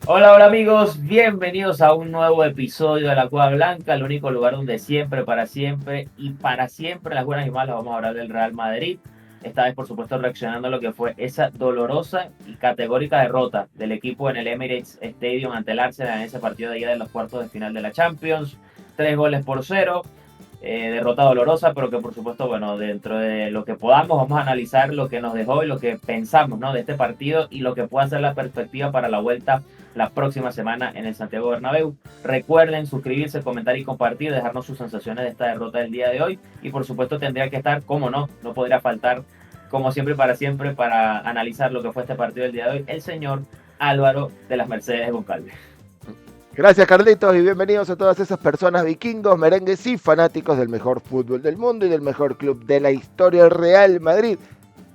Hola, hola amigos, bienvenidos a un nuevo episodio de La Cueva Blanca, el único lugar donde siempre y para siempre las buenas y malas vamos a hablar del Real Madrid. Esta vez, por supuesto, reaccionando a lo que fue esa dolorosa y categórica derrota del equipo en el Emirates Stadium ante el Arsenal en ese partido de ida de los cuartos de final de la Champions. 3 goles por 0. Derrota dolorosa, pero que por supuesto, bueno, dentro de lo que podamos, vamos a analizar lo que nos dejó y lo que pensamos, ¿no?, de este partido y lo que puede ser la perspectiva para la vuelta la próxima semana en el Santiago Bernabéu. Recuerden suscribirse, comentar y compartir, dejarnos sus sensaciones de esta derrota del día de hoy y por supuesto tendría que estar, como no podría faltar, como siempre y para siempre, para analizar lo que fue este partido del día de hoy, el señor Álvaro de las Mercedes Goncalves. Gracias Carlitos y bienvenidos a todas esas personas vikingos, merengues y fanáticos del mejor fútbol del mundo y del mejor club de la historia, el Real Madrid,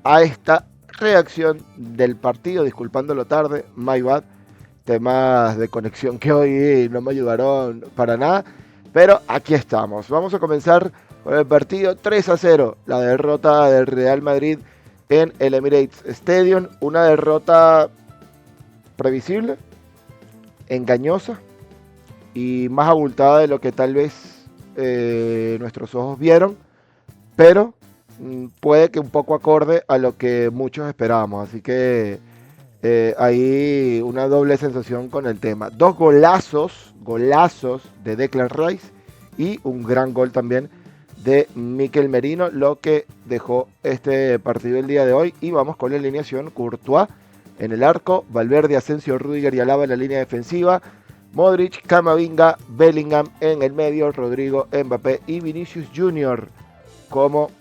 a esta reacción del partido, disculpando lo tarde, my bad, temas de conexión que hoy no me ayudaron para nada, pero aquí estamos. Vamos a comenzar con el partido 3-0, la derrota del Real Madrid en el Emirates Stadium, una derrota previsible, engañosa y más abultada de lo que tal vez nuestros ojos vieron, pero puede que un poco acorde a lo que muchos esperábamos. Así que hay una doble sensación con el tema. Dos golazos de Declan Rice y un gran gol también de Mikel Merino, lo que dejó este partido el día de hoy. Y vamos con la alineación: Courtois en el arco, Valverde, Asensio, Rudiger y Alaba en la línea defensiva, Modric, Camavinga, Bellingham en el medio, Rodrigo, Mbappé y Vinicius Junior como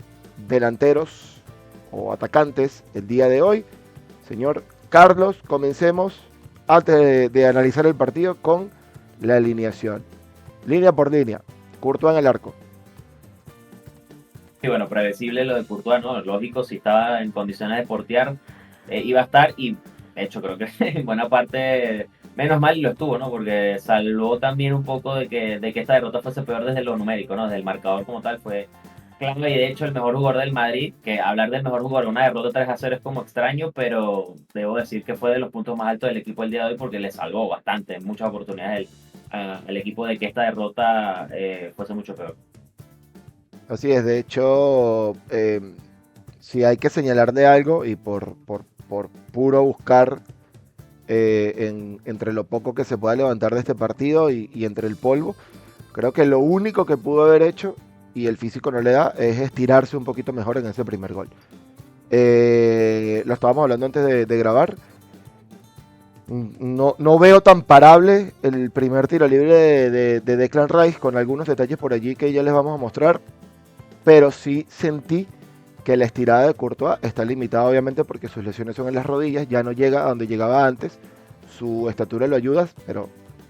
delanteros o atacantes el día de hoy. Señor Carlos, comencemos antes de analizar el partido con la alineación. Línea por línea. Courtois en el arco. Y bueno, predecible lo de Courtois, ¿no? Lógico, si estaba en condiciones de portear, iba a estar y de hecho creo que en buena parte, menos mal lo estuvo, ¿no? Porque salvó también un poco de que esta derrota fuese peor desde lo numérico, ¿no? Desde el marcador como tal fue clave y de hecho el mejor jugador del Madrid, que hablar del mejor jugador, una derrota 3-0 es como extraño, pero debo decir que fue de los puntos más altos del equipo el día de hoy porque le salvó bastante, en muchas oportunidades al equipo de que esta derrota fuese mucho peor. Así es, de hecho, si hay que señalar de algo y por puro buscar entre lo poco que se pueda levantar de este partido y entre el polvo, creo que lo único que pudo haber hecho, y el físico no le da, es estirarse un poquito mejor en ese primer gol. Lo estábamos hablando antes de grabar. No veo tan parable el primer tiro libre de Declan Rice, con algunos detalles por allí que ya les vamos a mostrar, pero sí sentí que la estirada de Courtois está limitada obviamente porque sus lesiones son en las rodillas, ya no llega a donde llegaba antes, su estatura lo ayuda, pero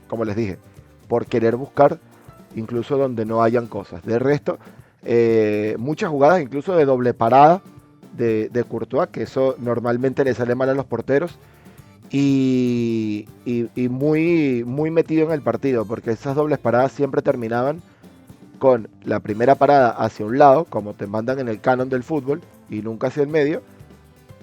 como les dije, por querer buscar incluso donde no hayan cosas. De resto, muchas jugadas incluso de doble parada de Courtois, que eso normalmente le sale mal a los porteros, y muy metido en el partido, porque esas dobles paradas siempre terminaban con la primera parada hacia un lado, como te mandan en el canon del fútbol, y nunca hacia el medio,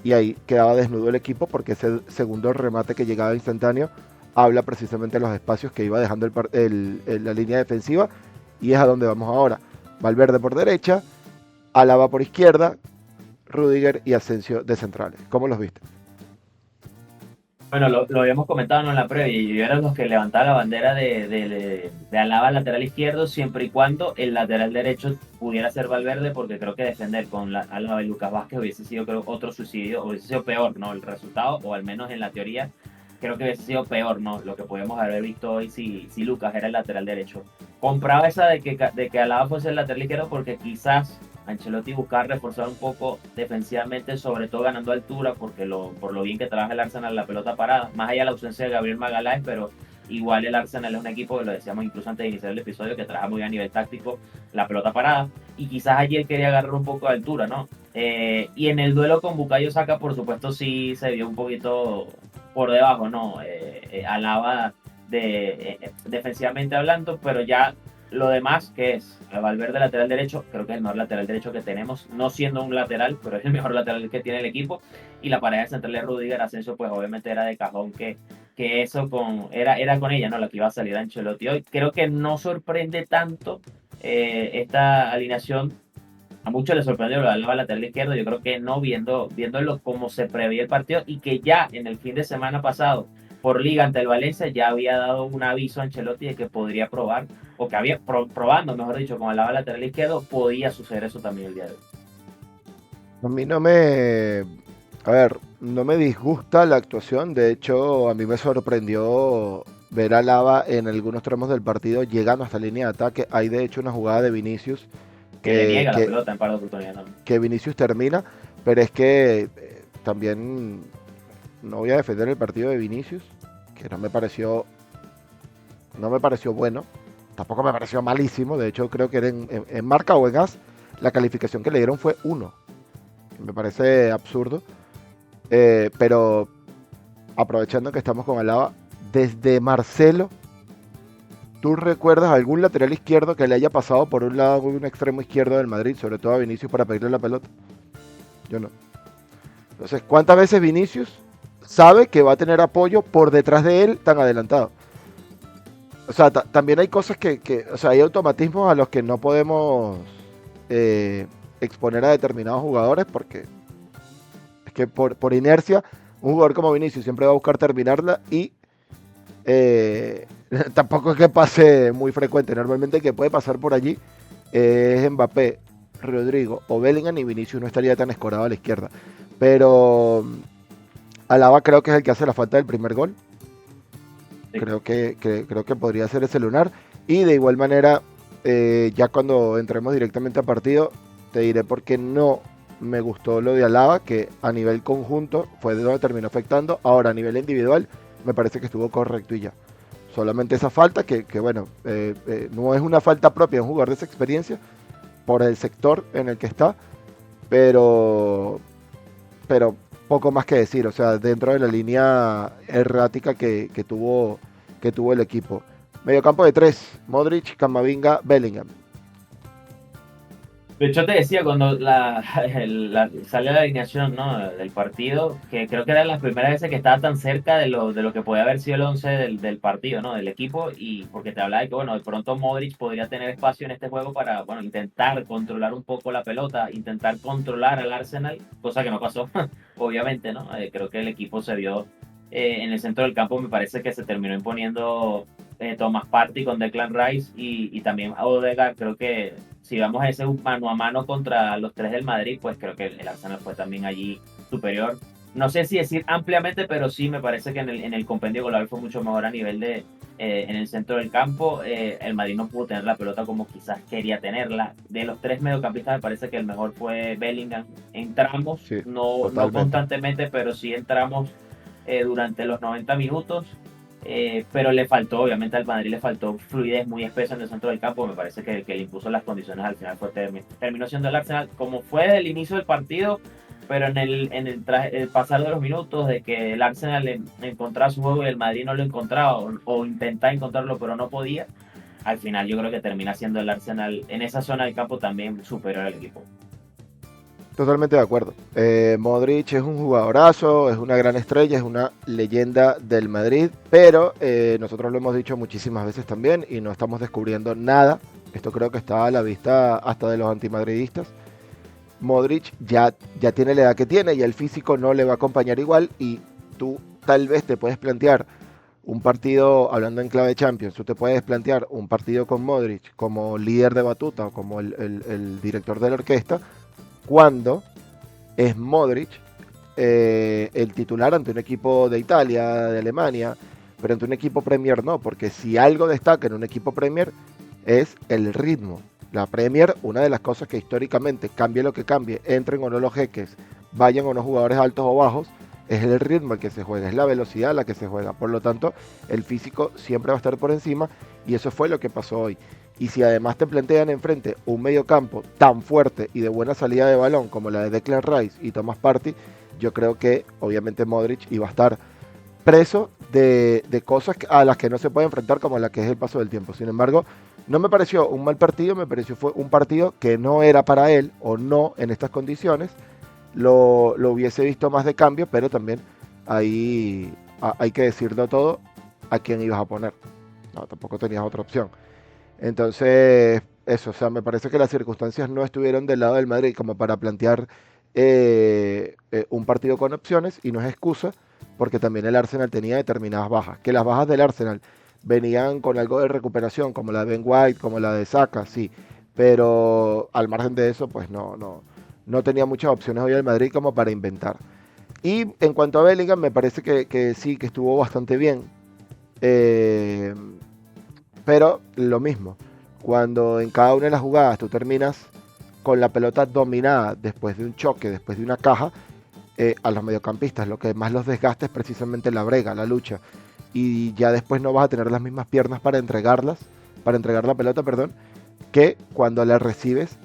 y ahí quedaba desnudo el equipo porque ese segundo remate que llegaba instantáneo habla precisamente de los espacios que iba dejando la línea defensiva, y es a donde vamos ahora. Valverde por derecha, Alaba por izquierda, Rudiger y Asensio de centrales. ¿Cómo los viste? Bueno, lo habíamos comentado, ¿no?, en la previa, y yo era los que levantaba la bandera de Alaba lateral izquierdo, siempre y cuando el lateral derecho pudiera ser Valverde, porque creo que defender con Alaba y Lucas Vázquez hubiese sido, creo, otro suicidio, hubiese sido peor, ¿no? El resultado, o al menos en la teoría, creo que hubiese sido peor, ¿no? Lo que podíamos haber visto hoy si Lucas era el lateral derecho. Compraba esa de que Alaba fuese el lateral izquierdo porque quizás Ancelotti buscar reforzar un poco defensivamente, sobre todo ganando altura, porque por lo bien que trabaja el Arsenal la pelota parada, más allá de la ausencia de Gabriel Magaláes, pero igual el Arsenal es un equipo, que lo decíamos incluso antes de iniciar el episodio, que trabaja muy bien a nivel táctico la pelota parada, y quizás ayer quería agarrar un poco de altura, ¿no? Y en el duelo con Bukayo Saka, por supuesto, sí se vio un poquito por debajo, ¿no? Alaba defensivamente hablando, pero ya lo demás, que es Valverde lateral derecho, creo que es el mejor lateral derecho que tenemos, no siendo un lateral, pero es el mejor lateral que tiene el equipo. Y la pareja central de Rudiger Asensio, pues obviamente era de cajón que que eso era con ella, ¿no? La que iba a salir a Ancelotti hoy. Creo que no sorprende tanto esta alineación. A muchos les sorprendió lo de Alaba lateral izquierdo. Yo creo que no, viéndolo como se preveía el partido y que ya en el fin de semana pasado, por liga ante el Valencia, ya había dado un aviso a Ancelotti de que podría probar, o que había probando, mejor dicho, con Alaba lateral izquierdo, podía suceder eso también el día de hoy. A mí no me, a ver, no me disgusta la actuación. De hecho, a mí me sorprendió ver a Lava en algunos tramos del partido llegando hasta la línea de ataque. Hay de hecho una jugada de Vinicius Que le que, niega la que, pelota en par de oportunidades también. que Vinicius termina, pero es que también no voy a defender el partido de Vinicius, que no me pareció bueno, tampoco me pareció malísimo. De hecho, creo que era en marca o en as, la calificación que le dieron fue 1. Me parece absurdo. Pero aprovechando que estamos con Alaba, desde Marcelo, ¿tú recuerdas algún lateral izquierdo que le haya pasado por un lado o un extremo izquierdo del Madrid, sobre todo a Vinicius, para pedirle la pelota? Yo no. Entonces, ¿cuántas veces Vinicius sabe que va a tener apoyo por detrás de él tan adelantado? O sea, también hay cosas o sea, hay automatismos a los que no podemos eh, exponer a determinados jugadores, porque es que por inercia, un jugador como Vinicius siempre va a buscar terminarla y eh, tampoco es que pase muy frecuente. Normalmente el que puede pasar por allí es Mbappé, Rodrigo o Bellingham, y Vinicius no estaría tan escorado a la izquierda. Pero Alaba creo que es el que hace la falta del primer gol. Sí. Creo que podría ser ese lunar. Y de igual manera, ya cuando entremos directamente a partido, te diré por qué no me gustó lo de Alaba, que a nivel conjunto fue de donde terminó afectando. Ahora, a nivel individual, me parece que estuvo correcto y ya. Solamente esa falta, que bueno, no es una falta propia de un jugador de esa experiencia, por el sector en el que está, pero, pero poco más que decir. O sea, dentro de la línea errática que tuvo el equipo. Mediocampo de 3, Modric, Camavinga, Bellingham. De hecho, te decía cuando salió la alineación, ¿no? Del partido, que creo que era la primera vez que estaba tan cerca de lo que podía haber sido el 11 del partido, ¿no? Del equipo, y porque te hablaba de que, bueno, de pronto Modric podría tener espacio en este juego para, bueno, intentar controlar un poco la pelota, intentar controlar al Arsenal, cosa que no pasó, obviamente, ¿no? Creo que el equipo se vio en el centro del campo. Me parece que se terminó imponiendo Thomas Partey con Declan Rice y también Odegaard. Creo que si vamos a ese mano a mano contra los tres del Madrid, pues creo que el Arsenal fue también allí superior. No sé si decir ampliamente, pero sí me parece que en el compendio global fue mucho mejor a nivel de en el centro del campo. El Madrid no pudo tener la pelota como quizás quería tenerla. De los tres mediocampistas me parece que el mejor fue Bellingham. Entramos, Sí, no totalmente. constantemente, pero sí entramos durante los 90 minutos. Pero le faltó, obviamente al Madrid le faltó fluidez muy espesa en el centro del campo. Me parece que el que le impuso las condiciones al final terminó siendo el Arsenal, como fue desde el inicio del partido, pero el pasar de los minutos, de que el Arsenal encontraba su juego y el Madrid no lo encontraba, o intentaba encontrarlo pero no podía. Al final yo creo que termina siendo el Arsenal en esa zona del campo también superior al equipo. Totalmente de acuerdo. Modric es un jugadorazo, es una gran estrella, es una leyenda del Madrid, pero nosotros lo hemos dicho muchísimas veces también y no estamos descubriendo nada. Esto creo que está a la vista hasta de los antimadridistas. Modric ya tiene la edad que tiene y el físico no le va a acompañar igual, y tú tal vez te puedes plantear un partido, hablando en clave Champions, tú te puedes plantear un partido con Modric como líder de batuta o como el director de la orquesta, cuando es Modric el titular ante un equipo de Italia, de Alemania, pero ante un equipo Premier no, porque si algo destaca en un equipo Premier es el ritmo. La Premier, una de las cosas que históricamente, cambie lo que cambie, entren o no los jeques, vayan o no jugadores altos o bajos, es el ritmo el que se juega, es la velocidad la que se juega. Por lo tanto, el físico siempre va a estar por encima, y eso fue lo que pasó hoy. Y si además te plantean enfrente un mediocampo tan fuerte y de buena salida de balón como la de Declan Rice y Thomas Partey, yo creo que obviamente Modric iba a estar preso de cosas a las que no se puede enfrentar, como la que es el paso del tiempo. Sin embargo, no me pareció un mal partido, me pareció fue un partido que no era para él, o no en estas condiciones. Lo hubiese visto más de cambio, pero también hay que decirlo todo, ¿a quién ibas a poner? No, tampoco tenías otra opción. Entonces, eso, o sea, me parece que las circunstancias no estuvieron del lado del Madrid como para plantear un partido con opciones, y no es excusa, porque también el Arsenal tenía determinadas bajas. Que las bajas del Arsenal venían con algo de recuperación, como la de Ben White, como la de Saka, sí, pero al margen de eso, pues no tenía muchas opciones hoy el Madrid como para inventar. Y en cuanto a Bellingham, me parece que sí, que estuvo bastante bien. Eh, pero lo mismo, cuando en cada una de las jugadas tú terminas con la pelota dominada después de un choque, después de una caja, a los mediocampistas lo que más los desgasta es precisamente la brega, la lucha. Y ya después no vas a tener las mismas piernas para entregar la pelota, perdón, que cuando la recibes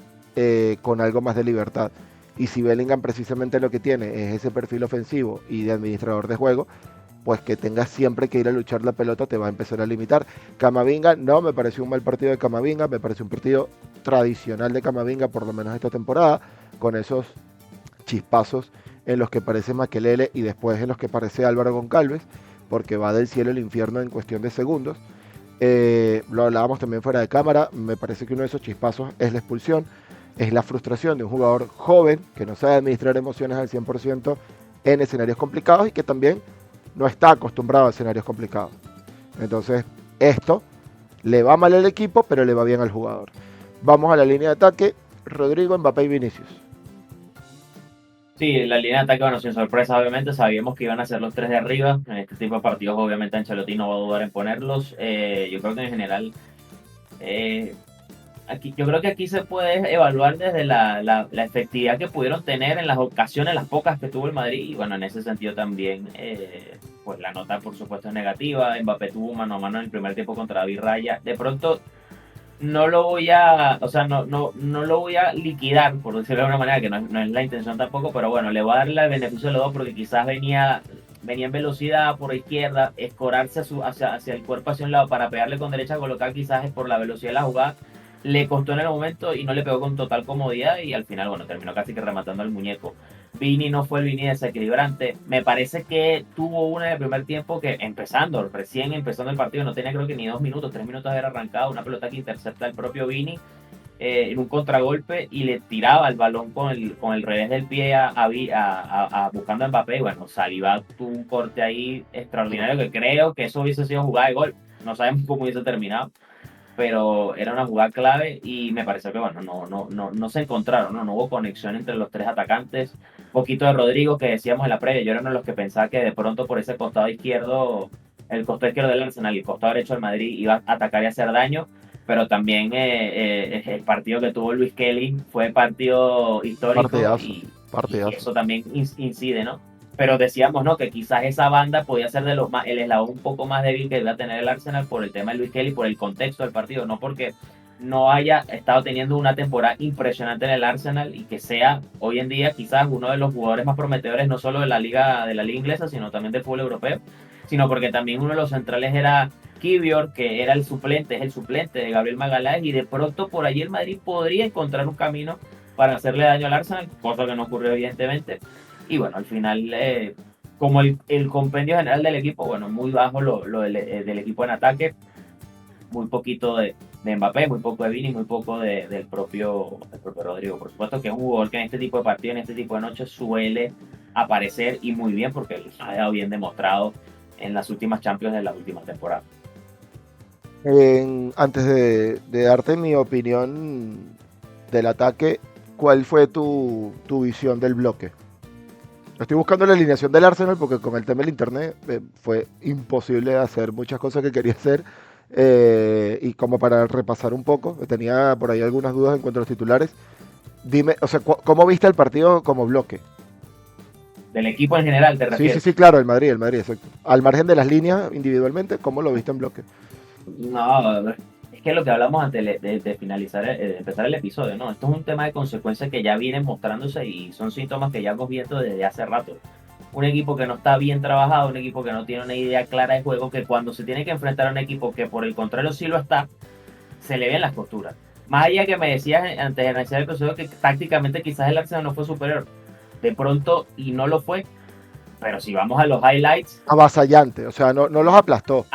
con algo más de libertad. Y si Bellingham precisamente lo que tiene es ese perfil ofensivo y de administrador de juego, pues que tengas siempre que ir a luchar la pelota te va a empezar a limitar. Camavinga, no me pareció un mal partido de Camavinga, me pareció un partido tradicional de Camavinga, por lo menos esta temporada, con esos chispazos en los que parece Makelele y después en los que parece Álvaro Goncalves, porque va del cielo al infierno en cuestión de segundos. Lo hablábamos también fuera de cámara, me parece que uno de esos chispazos es la expulsión, es la frustración de un jugador joven que no sabe administrar emociones al 100% en escenarios complicados y que también no está acostumbrado a escenarios complicados. Entonces, esto le va mal al equipo, pero le va bien al jugador. Vamos a la línea de ataque: Rodrigo, Mbappé y Vinicius. Sí, la línea de ataque, bueno, sin sorpresa, obviamente, sabíamos que iban a ser los tres de arriba. En este tipo de partidos, obviamente, Ancelotti no va a dudar en ponerlos. Yo creo que en general, eh, yo creo que aquí se puede evaluar desde la efectividad que pudieron tener en las ocasiones, las pocas que tuvo el Madrid. Y bueno, en ese sentido también, pues la nota, por supuesto, es negativa. Mbappé tuvo mano a mano en el primer tiempo contra David Raya. De pronto, no lo voy a, o sea, no lo voy a liquidar, por decirlo de alguna manera, que no es la intención tampoco, pero bueno, le voy a darle el beneficio de los dos porque quizás venía en velocidad por izquierda, escorarse hacia el cuerpo hacia un lado para pegarle con derecha, colocar quizás es por la velocidad de la jugada, le costó en el momento y no le pegó con total comodidad y al final, bueno, terminó casi que rematando al muñeco. Vini no fue el Vini desequilibrante. Me parece que tuvo una en el primer tiempo que recién empezando el partido, no tenía creo que ni 2 minutos, 3 minutos de haber arrancado, una pelota que intercepta el propio Vini en un contragolpe y le tiraba el balón con el revés del pie buscando a Mbappé. Bueno, Saliba tuvo un corte ahí extraordinario que creo que eso hubiese sido jugada de gol. No sabemos cómo hubiese terminado, pero era una jugada clave y me pareció que bueno, no se encontraron, no hubo conexión entre los tres atacantes. Un poquito de Rodrigo que decíamos en la previa, yo era uno de los que pensaba que de pronto por ese costado izquierdo, el costado izquierdo del Arsenal y el costado derecho del Madrid iba a atacar y hacer daño, pero también el partido que tuvo Luis Kelly fue partido histórico Partidazo, y partidazo. eso también incide, ¿no? Pero decíamos, ¿no? Que quizás esa banda podía ser el eslabón un poco más débil que iba a tener el Arsenal por el tema de Luis Kelly, por el contexto del partido, no porque no haya estado teniendo una temporada impresionante en el Arsenal y que sea hoy en día quizás uno de los jugadores más prometedores no solo de la liga inglesa, sino también del fútbol europeo, sino porque también uno de los centrales era Kivior, que era es el suplente de Gabriel Magaláes, y de pronto por allí el Madrid podría encontrar un camino para hacerle daño al Arsenal, cosa que no ocurrió evidentemente. Y bueno, al final, como el compendio general del equipo, bueno, muy bajo lo del equipo en ataque, muy poquito de Mbappé, muy poco de Vini, muy poco del propio Rodrigo. Por supuesto que es un jugador que en este tipo de partidos, en este tipo de noches suele aparecer y muy bien porque ha dado bien demostrado en las últimas Champions de la última temporada. Antes de darte mi opinión del ataque, ¿cuál fue tu visión del bloque? Estoy buscando la alineación del Arsenal porque con el tema del internet fue imposible hacer muchas cosas que quería hacer. Y como para repasar un poco, tenía por ahí algunas dudas en cuanto a los titulares. Dime, o sea, ¿cómo viste el partido como bloque? Del equipo en general, ¿te refieres? Sí, claro, el Madrid, exacto. Al margen de las líneas individualmente, ¿cómo lo viste en bloque? No, es que lo que hablamos antes de finalizar, de empezar el episodio, ¿no? Esto es un tema de consecuencias que ya vienen mostrándose y son síntomas que ya hemos visto desde hace rato. Un equipo que no está bien trabajado, un equipo que no tiene una idea clara de juego, que cuando se tiene que enfrentar a un equipo que por el contrario sí lo está, se le ven las costuras. Más allá que me decías antes de iniciar el episodio que tácticamente quizás el Arsenal no fue superior, de pronto y no lo fue, pero si vamos a los highlights, avasallante, o sea, no los aplastó.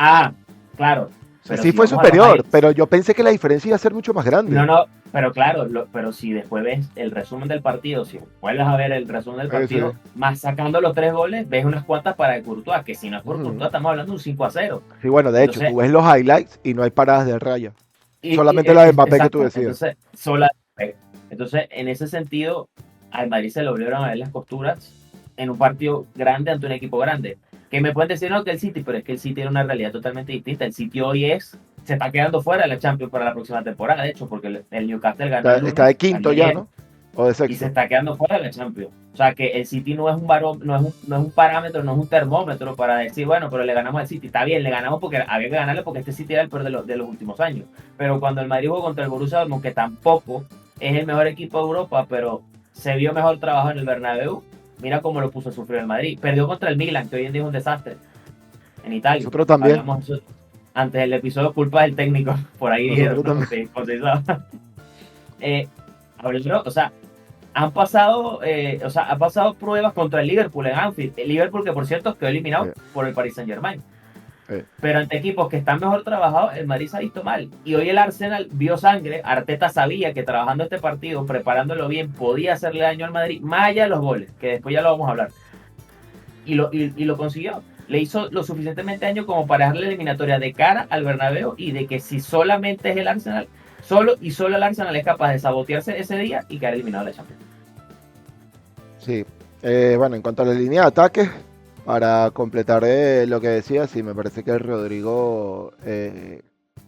claro, O sea, pero sí si fue vamos a los superior, highlights, pero yo pensé que la diferencia iba a ser mucho más grande. no, pero claro, pero si después ves el resumen del partido, si vuelves a ver el resumen del Sí. partido, más sacando los 3 goles, ves unas cuantas para el Courtois, que si no es por Ujú. Courtois, estamos hablando de un 5-0. Sí, bueno, de hecho, Entonces, tú ves los highlights y no hay paradas de raya. Solamente la de Mbappé que tú exacto, decías. entonces, entonces, en ese sentido, al Madrid se le volvieron a ver las costuras en un partido grande ante un equipo grande. Que me pueden decir, no, que el City, pero es que el City era una realidad totalmente distinta. El City hoy se está quedando fuera de la Champions para la próxima temporada, de hecho, porque el Newcastle ganó el Está de lunes quinto al ya, Lille ¿no? O de y se sexto. está quedando fuera de la Champions. O sea, que el City no es un no es un parámetro, no es un termómetro para decir, bueno, pero le ganamos al City. Está bien, le ganamos porque había que ganarle porque este City era el peor de los últimos años. Pero cuando el Madrid jugó contra el Borussia Dortmund, que tampoco es el mejor equipo de Europa, pero se vio mejor trabajo en el Bernabéu, mira cómo lo puso a sufrir el Madrid. Perdió contra el Milan, que hoy en día es un desastre, en Italia. Nosotros también. Hablamos antes del episodio, culpa del técnico, por ahí dijeron, Nosotros ¿no? también. Eh, o sea, ha pasado pruebas contra el Liverpool en Anfield. El Liverpool que por cierto quedó eliminado por el Paris Saint-Germain. Pero ante equipos que están mejor trabajados, el Madrid se ha visto mal. Y hoy el Arsenal vio sangre. Arteta sabía que trabajando este partido, preparándolo bien, podía hacerle daño al Madrid, más allá de los goles, que después ya lo vamos a hablar. Y lo consiguió. Le hizo lo suficientemente daño como para dejarle la eliminatoria de cara al Bernabéu y de que si solamente es el Arsenal, solo el Arsenal es capaz de sabotearse ese día y quedar eliminado de la Champions. Sí. Bueno, en cuanto a la línea de ataque, para completar lo que decía, sí, me parece que Rodrigo...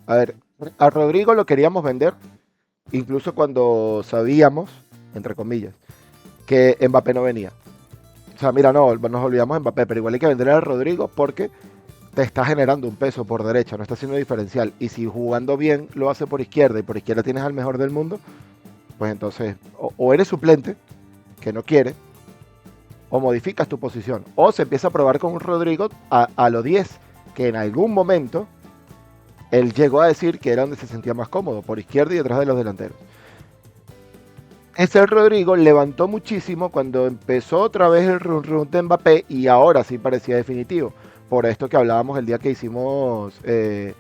a ver, a Rodrigo lo queríamos vender, incluso cuando sabíamos, entre comillas, que Mbappé no venía. O sea, mira, no, nos olvidamos de Mbappé, pero igual hay que vender a Rodrigo porque te está generando un peso por derecha, no está haciendo diferencial. Y si jugando bien lo hace por izquierda y por izquierda tienes al mejor del mundo, pues entonces o eres suplente, que no quiere, o modificas tu posición. O se empieza a probar con un Rodrigo a los 10, que en algún momento él llegó a decir que era donde se sentía más cómodo, por izquierda y detrás de los delanteros. Ese Rodrigo levantó muchísimo cuando empezó otra vez el run de Mbappé y ahora sí parecía definitivo. Por esto que hablábamos el día que hicimos el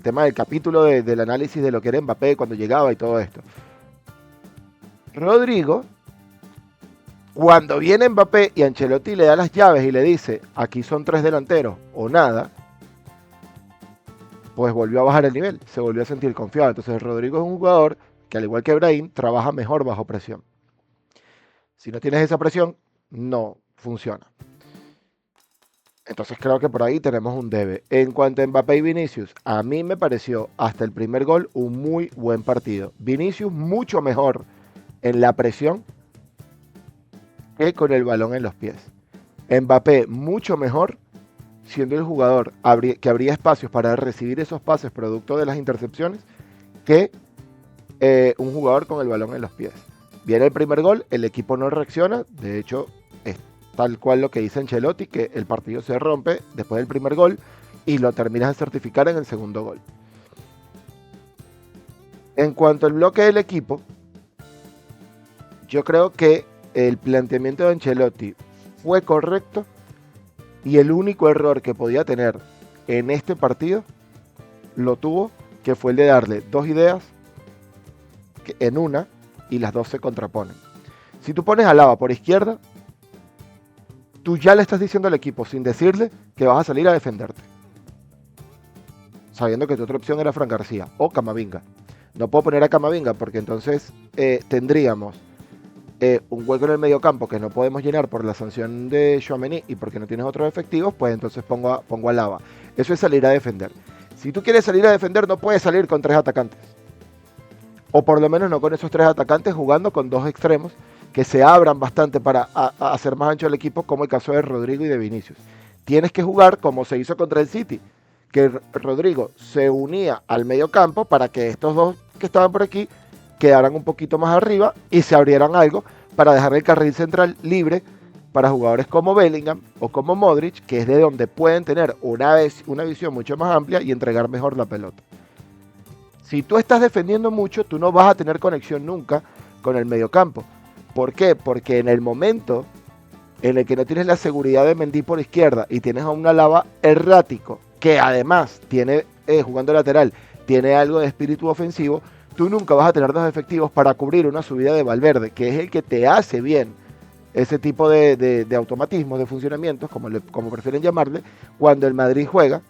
tema del capítulo del análisis de lo que era Mbappé cuando llegaba y todo esto. Rodrigo, cuando viene Mbappé y Ancelotti le da las llaves y le dice, aquí son 3 delanteros o nada, pues volvió a bajar el nivel, se volvió a sentir confiado. Entonces Rodrigo es un jugador que al igual que Brahim, trabaja mejor bajo presión. Si no tienes esa presión, no funciona. Entonces creo que por ahí tenemos un debe. En cuanto a Mbappé y Vinicius, a mí me pareció hasta el primer gol un muy buen partido. Vinicius mucho mejor en la presión que con el balón en los pies. Mbappé mucho mejor siendo el jugador que abría espacios para recibir esos pases producto de las intercepciones que un jugador con el balón en los pies. Viene el primer gol, el equipo no reacciona, de hecho es tal cual lo que dice Ancelotti, que el partido se rompe después del primer gol y lo terminas de certificar en el segundo gol. En cuanto al bloque del equipo, yo creo que el planteamiento de Ancelotti fue correcto y el único error que podía tener en este partido lo tuvo, que fue el de darle 2 ideas en una y las 2 se contraponen. Si tú pones a Alaba por izquierda, tú ya le estás diciendo al equipo sin decirle que vas a salir a defenderte, sabiendo que tu otra opción era Fran García o Camavinga. No puedo poner a Camavinga porque entonces tendríamos un hueco en el medio campo que no podemos llenar por la sanción de Tchouaméni y porque no tienes otros efectivos, pues entonces pongo a Alaba. Eso es salir a defender. Si tú quieres salir a defender, no puedes salir con 3 atacantes. O por lo menos no con esos 3 atacantes jugando con 2 extremos que se abran bastante para hacer más ancho el equipo, como el caso de Rodrigo y de Vinicius. Tienes que jugar como se hizo contra el City, que Rodrigo se unía al medio campo para que estos 2 que estaban por aquí quedaran un poquito más arriba y se abrieran algo para dejar el carril central libre para jugadores como Bellingham o como Modric, que es de donde pueden tener una visión mucho más amplia y entregar mejor la pelota. Si tú estás defendiendo mucho, tú no vas a tener conexión nunca con el mediocampo. ¿Por qué? Porque en el momento en el que no tienes la seguridad de Mendy por izquierda y tienes a un Alaba errático, que además tiene, jugando lateral, tiene algo de espíritu ofensivo, tú nunca vas a tener dos efectivos para cubrir una subida de Valverde, que es el que te hace bien ese tipo de automatismos, de funcionamientos, como prefieren llamarle, cuando el Madrid juega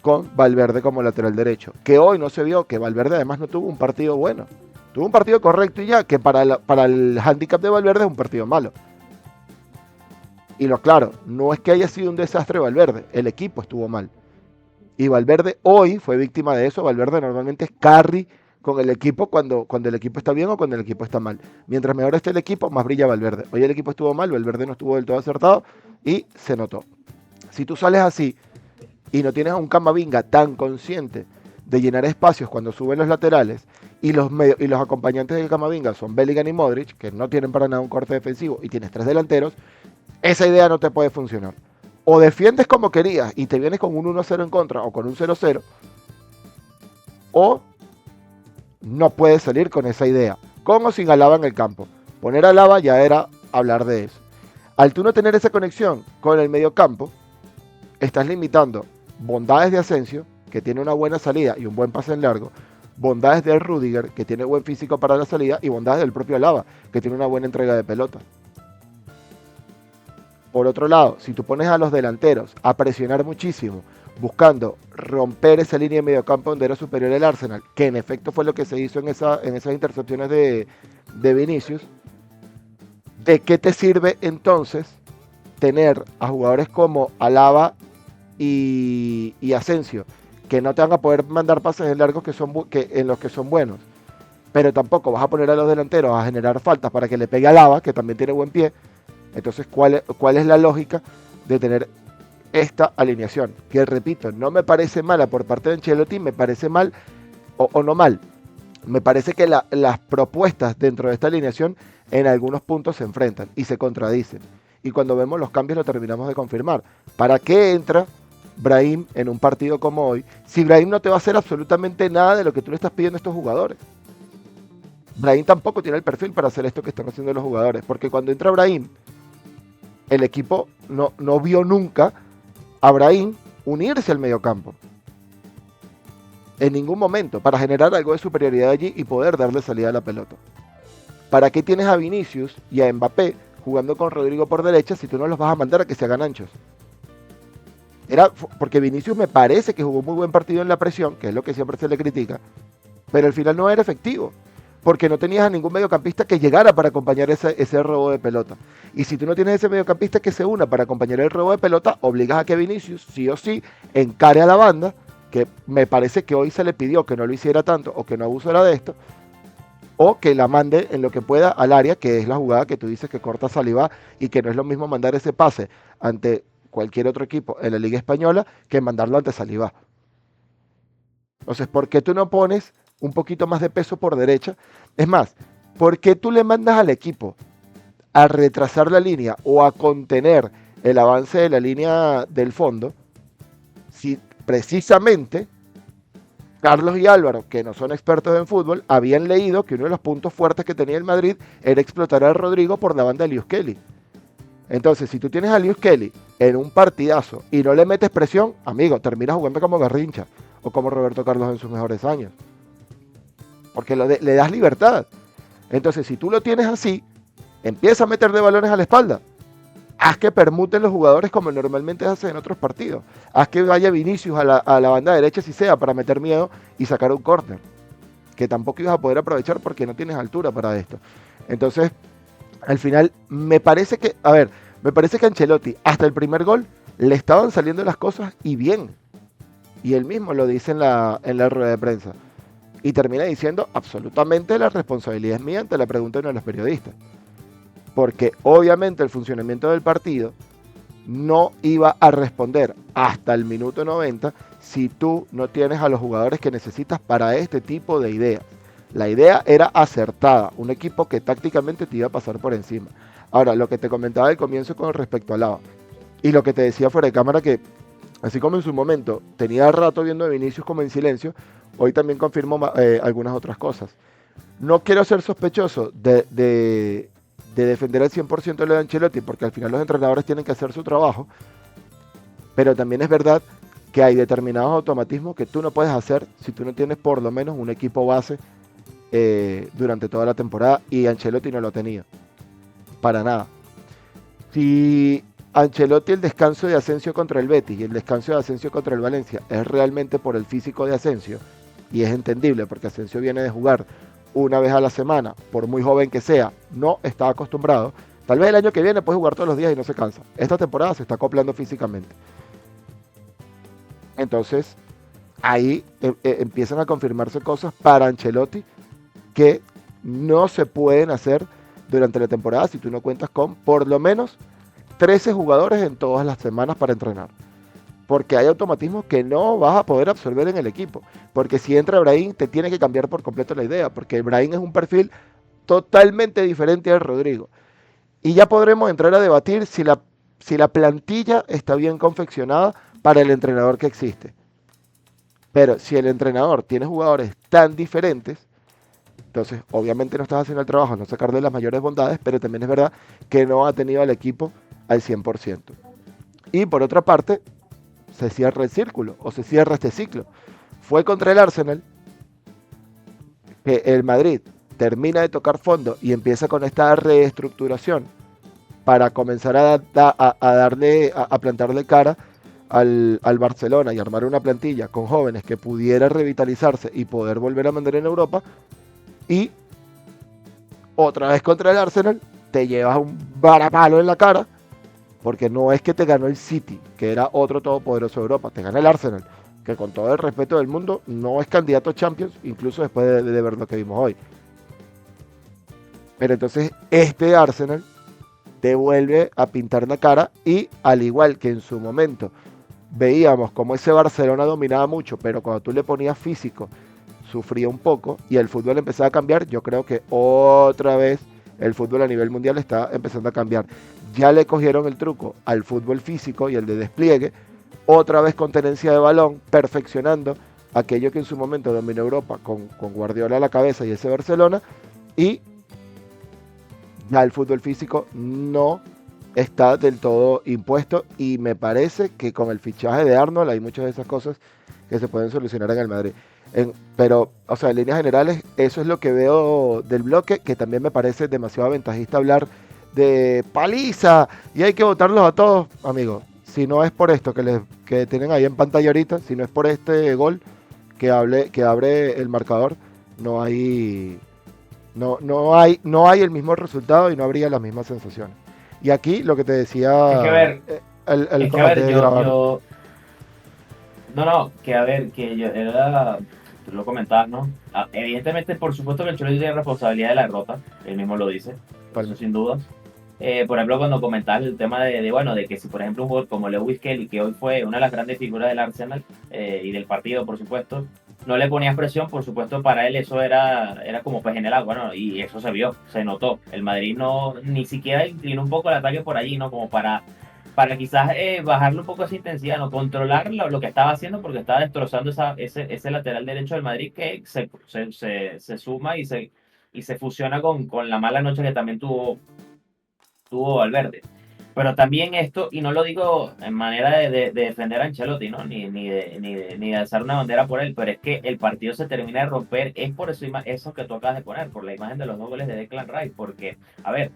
con Valverde como lateral derecho. Que hoy no se vio, que Valverde además no tuvo un partido bueno. Tuvo un partido correcto y ya, que para el handicap de Valverde es un partido malo. Y lo claro, no es que haya sido un desastre Valverde, el equipo estuvo mal. Y Valverde hoy fue víctima de eso. Valverde normalmente es carry con el equipo cuando el equipo está bien o cuando el equipo está mal. Mientras mejor esté el equipo, más brilla Valverde. Hoy el equipo estuvo mal, Valverde no estuvo del todo acertado y se notó. Si tú sales así y no tienes a un Camavinga tan consciente de llenar espacios cuando suben los laterales y los acompañantes del Camavinga son Bellingham y Modric, que no tienen para nada un corte defensivo, y tienes 3 delanteros, esa idea no te puede funcionar. O defiendes como querías y te vienes con un 1-0 en contra o con un 0-0, o no puedes salir con esa idea, con o sin Alaba en el campo. Poner a Alaba ya era hablar de eso. Al tú no tener esa conexión con el mediocampo, estás limitando bondades de Asensio, que tiene una buena salida y un buen pase en largo, bondades de Rudiger, que tiene buen físico para la salida, y bondades del propio Alaba, que tiene una buena entrega de pelota. Por otro lado, si tú pones a los delanteros a presionar muchísimo, buscando romper esa línea de mediocampo donde era superior el Arsenal, que en efecto fue lo que se hizo en esas intercepciones de Vinicius, ¿de qué te sirve entonces tener a jugadores como Alaba y Asensio, que no te van a poder mandar pases largos en los que son buenos? Pero tampoco vas a poner a los delanteros a generar faltas para que le pegue a Alaba, que también tiene buen pie. Entonces, ¿cuál es la lógica de tener esta alineación? Que repito, no me parece mala por parte de Ancelotti, me parece mal, o no mal, me parece que las propuestas dentro de esta alineación en algunos puntos se enfrentan y se contradicen. Y cuando vemos los cambios lo terminamos de confirmar. ¿Para qué entra Brahim en un partido como hoy si Brahim no te va a hacer absolutamente nada de lo que tú le estás pidiendo a estos jugadores? Brahim tampoco tiene el perfil para hacer esto que están haciendo los jugadores, porque cuando entra Brahim, el equipo no vio nunca a Brahim unirse al mediocampo. En ningún momento, para generar algo de superioridad allí y poder darle salida a la pelota. ¿Para qué tienes a Vinicius y a Mbappé jugando con Rodrigo por derecha si tú no los vas a mandar a que se hagan anchos? Porque Vinicius me parece que jugó muy buen partido en la presión, que es lo que siempre se le critica, pero al final no era efectivo, porque no tenías a ningún mediocampista que llegara para acompañar ese robo de pelota. Y si tú no tienes ese mediocampista que se una para acompañar el robo de pelota, obligas a que Vinicius, sí o sí, encare a la banda, que me parece que hoy se le pidió que no lo hiciera tanto o que no abusara de esto, o que la mande en lo que pueda al área, que es la jugada que tú dices que corta Saliba, y que no es lo mismo mandar ese pase ante cualquier otro equipo en la Liga Española que mandarlo ante Saliba. Entonces, ¿por qué tú no pones un poquito más de peso por derecha? Es más, ¿por qué tú le mandas al equipo a retrasar la línea o a contener el avance de la línea del fondo si precisamente Carlos y Álvaro, que no son expertos en fútbol, habían leído que uno de los puntos fuertes que tenía el Madrid era explotar a Rodrigo por la banda de Lewis Kelly? Entonces, si tú tienes a Lewis Kelly en un partidazo y no le metes presión, amigo, terminas jugando como Garrincha o como Roberto Carlos en sus mejores años. Porque le das libertad. Entonces, si tú lo tienes así, empieza a meterle balones a la espalda. Haz que permuten los jugadores como normalmente hacen en otros partidos. Haz que vaya Vinicius a la banda derecha si sea para meter miedo y sacar un córner, que tampoco ibas a poder aprovechar porque no tienes altura para esto. Entonces, al final, me parece que a Ancelotti, hasta el primer gol, le estaban saliendo las cosas y bien. Y él mismo lo dice en la rueda de prensa. Y termina diciendo, absolutamente la responsabilidad es mía ante la pregunta de uno de los periodistas. Porque obviamente el funcionamiento del partido no iba a responder hasta el minuto 90 si tú no tienes a los jugadores que necesitas para este tipo de ideas. La idea era acertada, un equipo que tácticamente te iba a pasar por encima. Ahora, lo que te comentaba al comienzo con respecto a Alaba, y lo que te decía fuera de cámara, que así como en su momento tenía rato viendo a Vinicius como en silencio, hoy también confirmo algunas otras cosas. No quiero ser sospechoso de de defender al 100% lo de Ancelotti, porque al final los entrenadores tienen que hacer su trabajo, pero también es verdad que hay determinados automatismos que tú no puedes hacer si tú no tienes por lo menos un equipo base durante toda la temporada, y Ancelotti no lo tenía, para nada. Si Ancelotti el descanso de Asensio contra el Betis y el descanso de Asensio contra el Valencia es realmente por el físico de Asensio, y es entendible porque Asensio viene de jugar una vez a la semana, por muy joven que sea, no está acostumbrado. Tal vez el año que viene puede jugar todos los días y no se cansa. Esta temporada se está acoplando físicamente. Entonces, ahí empiezan a confirmarse cosas para Ancelotti que no se pueden hacer durante la temporada si tú no cuentas con por lo menos 13 jugadores en todas las semanas para entrenar. Porque hay automatismos que no vas a poder absorber en el equipo. Porque si entra Brahim, te tiene que cambiar por completo la idea. Porque Brahim es un perfil totalmente diferente al Rodrigo. Y ya podremos entrar a debatir si la plantilla está bien confeccionada para el entrenador que existe. Pero si el entrenador tiene jugadores tan diferentes, entonces obviamente no estás haciendo el trabajo, no sacarle las mayores bondades, pero también es verdad que no ha tenido al equipo al 100%. Y por otra parte, se cierra el círculo o se cierra este ciclo. Fue contra el Arsenal que el Madrid termina de tocar fondo y empieza con esta reestructuración para comenzar a plantarle cara al Barcelona y armar una plantilla con jóvenes que pudiera revitalizarse y poder volver a mandar en Europa. Y otra vez contra el Arsenal te llevas un varapalo en la cara, porque no es que te ganó el City, que era otro todopoderoso de Europa, te gana el Arsenal, que con todo el respeto del mundo no es candidato a Champions, incluso después de ver lo que vimos hoy. Pero entonces este Arsenal te vuelve a pintar la cara, y al igual que en su momento veíamos como ese Barcelona dominaba mucho, pero cuando tú le ponías físico sufría un poco y el fútbol empezaba a cambiar, yo creo que otra vez el fútbol a nivel mundial está empezando a cambiar. Ya le cogieron el truco al fútbol físico y el de despliegue, otra vez con tenencia de balón, perfeccionando aquello que en su momento dominó Europa con Guardiola a la cabeza y ese Barcelona, y ya el fútbol físico no está del todo impuesto, y me parece que con el fichaje de Arnold hay muchas de esas cosas que se pueden solucionar en el Madrid. Pero, o sea, en líneas generales, eso es lo que veo del bloque, que también me parece demasiado aventajista hablar de paliza y hay que votarlos a todos, amigos. Si no es por esto que tienen ahí en pantalla ahorita, si no es por este gol que abre el marcador, no hay el mismo resultado y no habría las mismas sensaciones. Y aquí lo que te decía Es que a ver, tú lo comentabas, ¿no? Evidentemente, por supuesto que el Cholo tiene responsabilidad de la derrota, él mismo lo dice, eso sin dudas. Por ejemplo, cuando comentabas el tema de que si, por ejemplo, un jugador como Lewis Kelly, que hoy fue una de las grandes figuras del Arsenal y del partido, por supuesto, no le ponías presión, por supuesto, para él eso era como pez en el agua, ¿no? Y eso se vio, se notó. El Madrid no ni siquiera inclinó un poco el ataque por allí, ¿no? Como para quizás bajarle un poco esa intensidad, no controlar lo que estaba haciendo, porque estaba destrozando ese lateral derecho del Madrid, que se suma y se fusiona con la mala noche que también tuvo Valverde. Pero también esto, y no lo digo en manera de defender a Ancelotti, ¿no? ni de alzar una bandera por él, pero es que el partido se termina de romper, es por eso que tú acabas de poner, por la imagen de los 2 goles de Declan Rice, porque, a ver,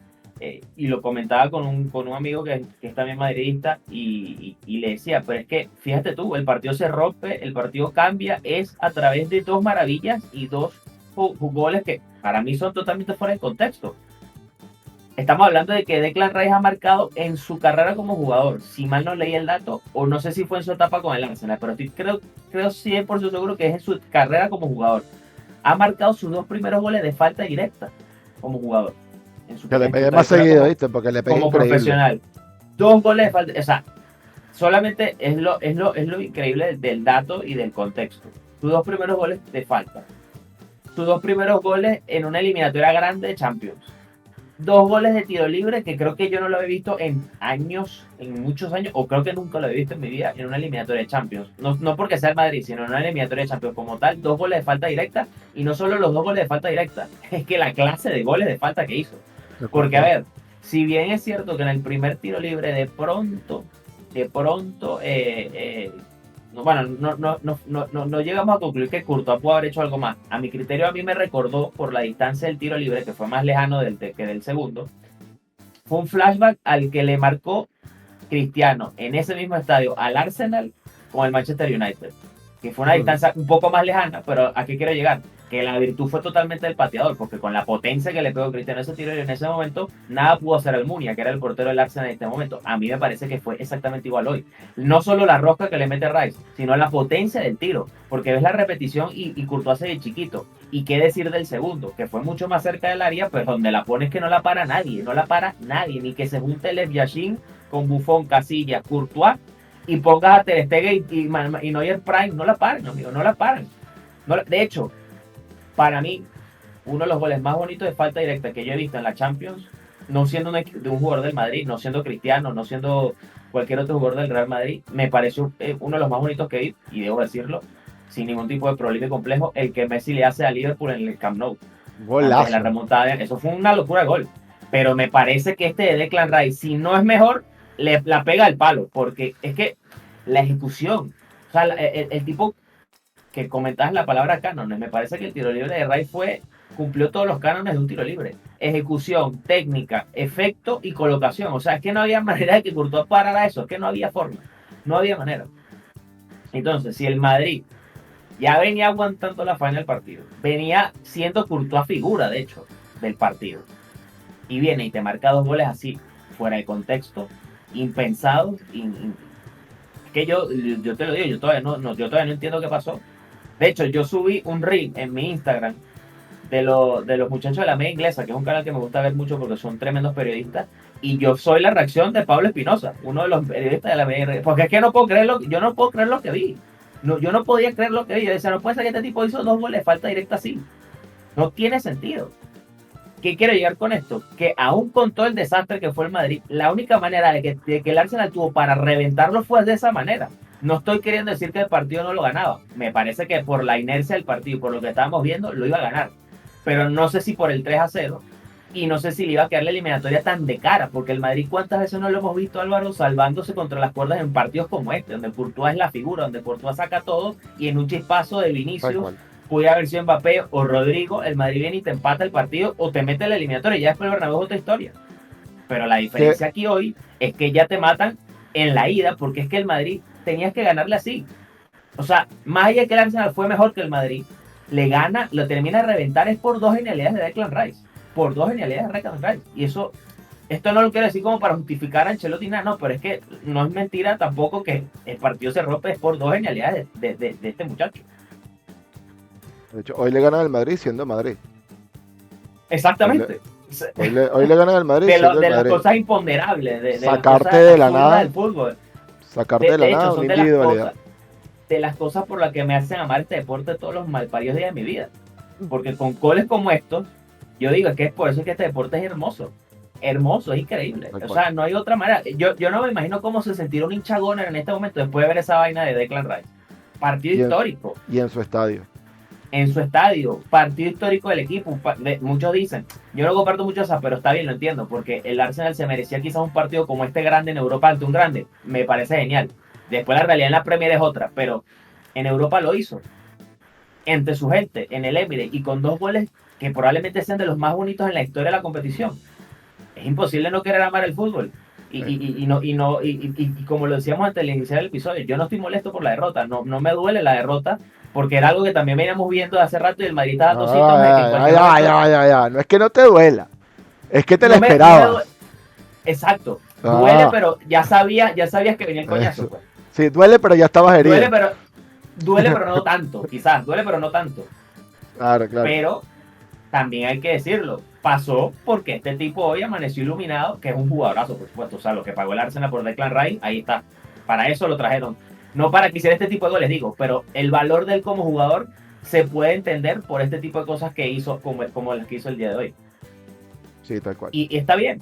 y lo comentaba con un amigo que es también madridista, y le decía, pero es que, fíjate tú, el partido se rompe, el partido cambia, es a través de 2 maravillas y 2 goles que para mí son totalmente fuera de contexto. Estamos hablando de que Declan Rice ha marcado en su carrera como jugador, si mal no leí el dato, o no sé si fue en su etapa con el Arsenal, pero creo 100% seguro que es en su carrera como jugador. Ha marcado sus 2 primeros goles de falta directa como jugador. Que le pegué más seguido, ¿viste? Porque le pegué como increíble. Profesional. 2 goles de falta, o sea, solamente es lo increíble del dato y del contexto. Sus 2 primeros goles de falta. Sus 2 primeros goles en una eliminatoria grande de Champions. 2 goles de tiro libre que creo que yo no lo he visto en muchos años, o creo que nunca lo he visto en mi vida en una eliminatoria de Champions. No porque sea el Madrid, sino en una eliminatoria de Champions como tal. 2 goles de falta directa, y no solo los 2 goles de falta directa, es que la clase de goles de falta que hizo. Porque, a ver, si bien es cierto que en el primer tiro libre de pronto, no llegamos a concluir que Courtois pudo haber hecho algo más. A mi criterio, a mí me recordó por la distancia del tiro libre, que fue más lejano que del segundo. Fue un flashback al que le marcó Cristiano en ese mismo estadio al Arsenal con el Manchester United, que fue una distancia un poco más lejana, pero ¿a qué quiero llegar? Que la virtud fue totalmente del pateador, porque con la potencia que le pegó Cristiano ese tiro en ese momento, nada pudo hacer Almunia, que era el portero del Arsenal en este momento. A mí me parece que fue exactamente igual hoy. No solo la rosca que le mete Rice, sino la potencia del tiro, porque ves la repetición y Courtois hace de chiquito. Y qué decir del segundo, que fue mucho más cerca del área, pues donde la pones que no la para nadie, ni que se junte Lev Yashin con Buffon, Casillas, Courtois, y pongas a Ter Stegen y Neuer Prime, no la paran, amigo, no la paran. De hecho, para mí, uno de los goles más bonitos de falta directa que yo he visto en la Champions, no siendo de un jugador del Madrid, no siendo Cristiano, no siendo cualquier otro jugador del Real Madrid, me pareció uno de los más bonitos que vi, y debo decirlo, sin ningún tipo de problema y complejo, el que Messi le hace a Liverpool en el Camp Nou. Golazo. La remontada, eso fue una locura de gol. Pero me parece que este de Declan Rice, si no es mejor, la pega al palo, porque es que la ejecución, o sea, el tipo que comentabas la palabra cánones, me parece que el tiro libre de Rice cumplió todos los cánones de un tiro libre. Ejecución, técnica, efecto y colocación. O sea, es que no había manera de que Courtois parara eso, es que no había forma, no había manera. Entonces, si el Madrid ya venía aguantando la faena del partido, venía siendo Courtois figura, de hecho, del partido, y viene y te marca 2 goles así, fuera de contexto, impensados, que yo te lo digo, yo todavía no entiendo qué pasó. De hecho, yo subí un reel en mi Instagram de los muchachos de la media inglesa, que es un canal que me gusta ver mucho porque son tremendos periodistas, y yo soy la reacción de Pablo Espinosa, uno de los periodistas de la media inglesa, porque es que yo no puedo creer lo que vi. No, yo no podía creer lo que vi. Yo decía, no puede ser que este tipo hizo 2 goles de falta directa así. No tiene sentido. ¿Qué quiero llegar con esto? Que aún con todo el desastre que fue el Madrid, la única manera de que el Arsenal tuvo para reventarlo fue de esa manera. No estoy queriendo decir que el partido no lo ganaba. Me parece que por la inercia del partido, por lo que estábamos viendo, lo iba a ganar. Pero no sé si por el 3-0 y no sé si le iba a quedar la eliminatoria tan de cara, porque el Madrid, ¿cuántas veces no lo hemos visto, Álvaro, salvándose contra las cuerdas en partidos como este, donde Courtois es la figura, donde Courtois saca todo y en un chispazo de Vinicius, pudiera haber sido Mbappé o Rodrigo, el Madrid viene y te empata el partido o te mete la eliminatoria y ya después el Bernabéu es otra historia. Pero la diferencia aquí hoy es que ya te matan en la ida, porque es que el Madrid tenías que ganarle así. O sea, más allá que el Arsenal fue mejor que el Madrid, le gana, lo termina de reventar es por 2 genialidades de Declan Rice. Por 2 genialidades de Declan Rice. Y eso, esto no lo quiero decir como para justificar a Ancelotti, no, pero es que no es mentira tampoco que el partido se rompe es por 2 genialidades de este muchacho. De hecho, hoy le ganan al Madrid siendo Madrid. Exactamente. Hoy le ganan al Madrid siendo de Madrid. las cosas imponderables. De sacarte de la nada. Del fútbol. Sacarte de la nada son una individualidad. De las cosas por las que me hacen amar este deporte todos los malparidos días de mi vida. Porque con goles como estos, yo digo, es que es por eso que este deporte es hermoso. Hermoso, es increíble. O sea, no hay otra manera. Yo no me imagino cómo se sentirá un hincha goner en este momento después de ver esa vaina de Declan Rice. Partido histórico. Y en su estadio. En su estadio, partido histórico del equipo. Muchos dicen, yo no comparto mucho eso, pero está bien, lo entiendo, porque el Arsenal se merecía quizás un partido como este grande en Europa ante un grande. Me parece genial. Después la realidad en la Premier es otra, pero en Europa lo hizo. Entre su gente, en el Emirates, y con 2 goles que probablemente sean de los más bonitos en la historia de la competición. Es imposible no querer amar el fútbol. Y como lo decíamos antes de iniciar el episodio, yo no estoy molesto por la derrota, no me duele la derrota, porque era algo que también veníamos viendo de hace rato y el Madrid estaba tosiendo. Ya, no es que no te duela, es que te lo esperabas. Exacto, duele, pero ya sabías que venía el coñazo. Pues. Sí, duele, pero ya estabas herido. Duele, pero no tanto, quizás, duele, pero no tanto. Claro. Pero también hay que decirlo, pasó porque este tipo hoy amaneció iluminado, que es un jugadorazo, por supuesto. O sea, lo que pagó el Arsenal por Declan Rice, ahí está. Para eso lo trajeron. No para que hiciera este tipo de goles, digo, pero el valor de él como jugador se puede entender por este tipo de cosas que hizo, como las que hizo el día de hoy. Sí, tal cual. Y está bien,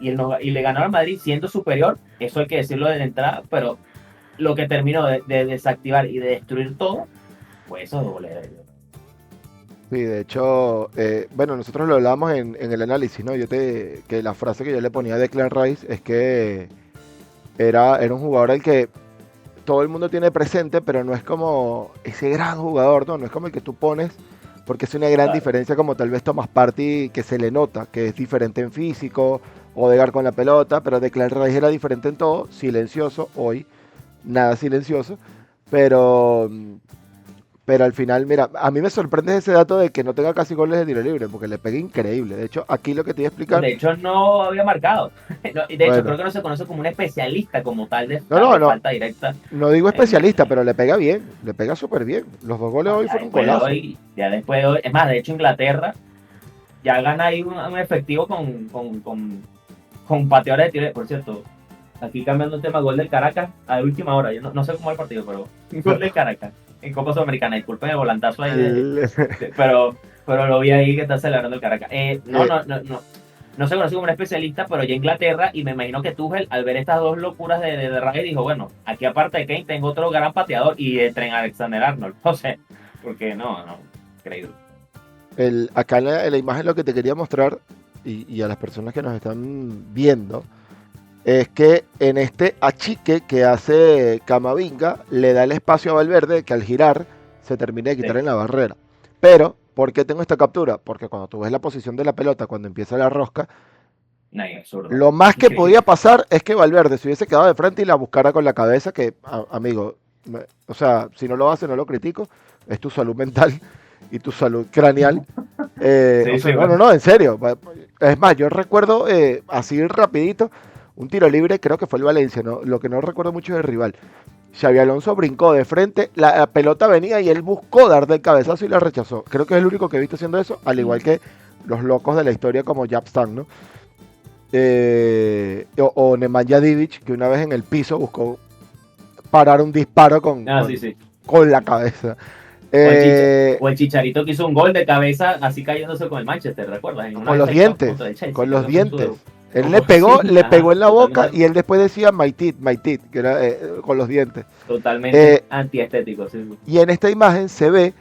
y le ganó al Madrid siendo superior, eso hay que decirlo de entrada, pero lo que terminó de desactivar y de destruir todo, fue esos goles. Sí, de hecho, bueno, nosotros lo hablamos en el análisis, ¿no? Que la frase que yo le ponía a Declan Rice es que era un jugador al que todo el mundo tiene presente, pero no es como ese gran jugador, ¿no? No es como el que tú pones, porque es una gran Claro. diferencia como tal vez Thomas Partey, que se le nota, que es diferente en físico, Odegaard con la pelota, pero Declan Rice era diferente en todo, silencioso, hoy nada silencioso, pero, pero al final, mira, a mí me sorprende ese dato de que no tenga casi goles de tiro libre, porque le pega increíble. De hecho, aquí lo que te voy a explicar, De hecho, no había marcado. Y de hecho, bueno, creo que no se conoce como un especialista como tal no, no, de no, falta directa. no digo especialista, En- pero le pega bien, le pega súper bien. Los dos goles no, hoy fueron golazos. ya después de hoy, es más, de hecho, Inglaterra ya gana ahí un efectivo con pateadores de tiro. Por cierto, aquí cambiando el tema, gol del Caracas a última hora. Yo no sé cómo va el partido, pero gol del Caracas en Copa Sudamericana. Disculpen el volantazo ahí El- pero lo vi ahí que está celebrando el Caracas. eh, No se conoce como un especialista, pero ya Inglaterra, y me imagino que Tuchel, al ver estas dos locuras de Ray, dijo, bueno, aquí aparte de Kane, tengo otro gran pateador, y de Trent Alexander-Arnold. O sea, porque no, increíble. acá en la imagen lo que te quería mostrar, y a las personas que nos están viendo, es que en este achique que hace Camavinga, le da el espacio a Valverde que al girar se termina de quitar Sí, en la barrera. Pero, ¿por qué tengo esta captura? Porque cuando tú ves la posición de la pelota, cuando empieza la rosca, no, absurdo. lo más que podía pasar es que Valverde se hubiese quedado de frente y la buscara con la cabeza, que, amigo, o sea, si no lo hace, no lo critico, es tu salud mental y tu salud craneal. O Sí, sea, sí, no, no, bueno. no, en serio. Es más, yo recuerdo así rapidito un tiro libre, creo que fue el Valencia, ¿no? Lo que no recuerdo mucho es el rival. Xavi Alonso brincó de frente, la pelota venía y él buscó dar del cabezazo y la rechazó. Creo que es el único que he visto haciendo eso, al igual que los locos de la historia como Japstan, ¿no? O Nemanja Divic, que una vez en el piso buscó parar un disparo Ah, sí, sí. con la cabeza. O Eh, el Chicharito que hizo un gol de cabeza así cayéndose con el Manchester, ¿recuerdas? En una con de los esas ictas dientes, contra el Chelsea, con creo los que fue en su dientes. debut. Él Oh, sí, le pegó ajá, en la boca totalmente, y él después decía my teeth, que era con los dientes. totalmente Eh, antiestético, sí, sí. y en esta imagen se ve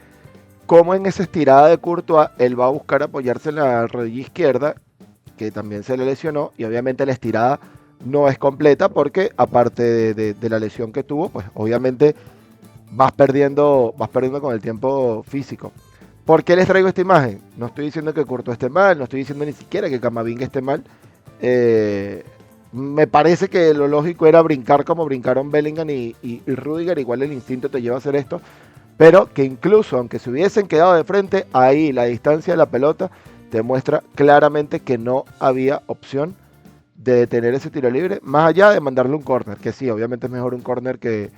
cómo en esa estirada de Courtois él va a buscar apoyarse en la rodilla izquierda, que también se le lesionó, y obviamente la estirada no es completa porque aparte de la lesión que tuvo, pues obviamente vas perdiendo con el tiempo físico. ¿Por qué les traigo esta imagen? No estoy diciendo que Courtois esté mal, no estoy diciendo ni siquiera que Camavinga esté mal. Eh, Me parece que lo lógico era brincar como brincaron Bellingham y Rudiger, igual el instinto te lleva a hacer esto, pero que incluso aunque se hubiesen quedado de frente, ahí la distancia de la pelota te muestra claramente que no había opción de detener ese tiro libre, más allá de mandarle un córner, que sí, obviamente es mejor un córner que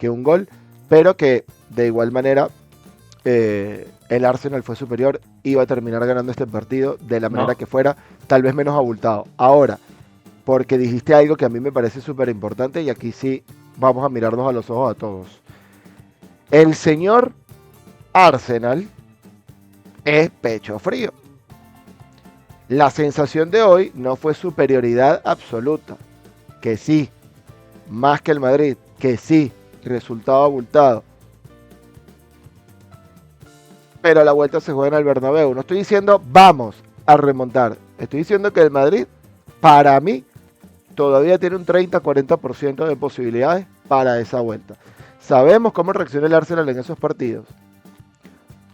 un gol, pero que de igual manera el Arsenal fue superior, iba a terminar ganando este partido de la manera No, que fuera, tal vez menos abultado. Ahora, porque dijiste algo que a mí me parece súper importante y aquí sí vamos a mirarnos a los ojos a todos. El señor Arsenal es pecho frío. La sensación de hoy no fue superioridad absoluta, que sí, más que el Madrid, que sí, resultado abultado, pero la vuelta se juega en el Bernabéu. No estoy diciendo vamos a remontar, estoy diciendo que el Madrid, para mí, todavía tiene un 30-40% de posibilidades para esa vuelta. Sabemos cómo reacciona el Arsenal en esos partidos,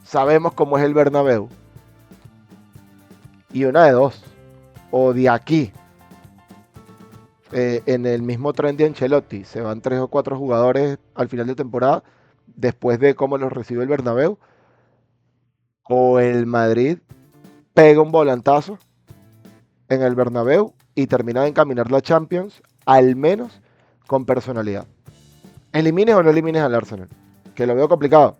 sabemos cómo es el Bernabéu, y una de dos, o de aquí, en el mismo tren de Ancelotti, se van 3 o 4 jugadores al final de temporada, después de cómo los recibe el Bernabéu, o el Madrid pega un volantazo en el Bernabéu y termina de encaminar la Champions, al menos con personalidad. Elimines o no elimines al Arsenal, que lo veo complicado,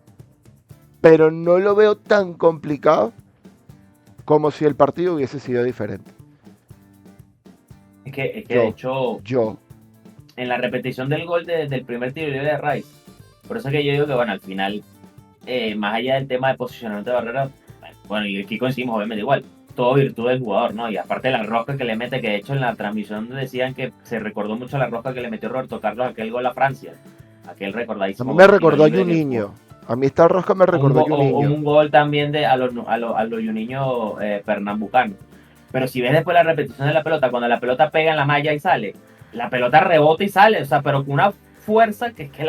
pero no lo veo tan complicado como si el partido hubiese sido diferente. es que de Yo, hecho, yo, en la repetición del gol del primer tiro libre de Rice, por eso es que yo digo que, bueno, al final, más allá del tema de posicionamiento de barrera, bueno, y aquí coincidimos obviamente igual, todo virtud del jugador, ¿no? Y aparte la rosca que le mete, que de hecho en la transmisión decían que se recordó mucho la rosca que le metió Roberto Carlos aquel gol a Francia, aquel a mí recordadísimo me gol de tiro recordó a libre un niño, A mí esta rosca me recordó a O Juninho. un gol también de a los Juninho Pernambucano. Pero si ves después la repetición de la pelota, cuando la pelota pega en la malla y sale, la pelota rebota y sale, o sea, pero con una fuerza que es que